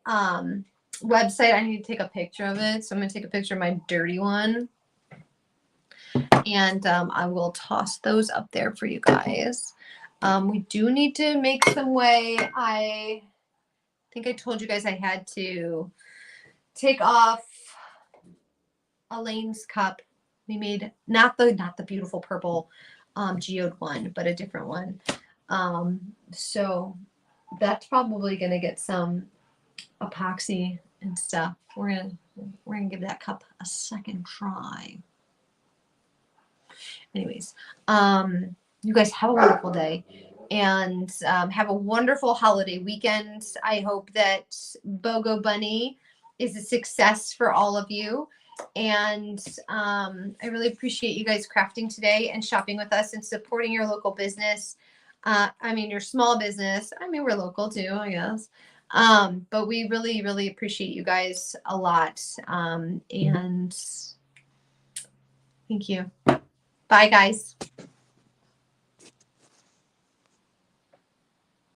Speaker 1: website. I need to take a picture of it. So I'm going to take a picture of my dirty one. And I will toss those up there for you guys. We do need to make some way. I think I told you guys I had to take off Elaine's cup. We made not the beautiful purple geode one, but a different one. So that's probably gonna get some epoxy and stuff. We're gonna give that cup a second try. Anyways, you guys have a wonderful day, and have a wonderful holiday weekend. I hope that Bogobunny is a success for all of you. And I really appreciate you guys crafting today and shopping with us and supporting your local business. I mean, your small business. I mean, we're local too, I guess. But we really, really appreciate you guys a lot. And thank you. Bye, guys.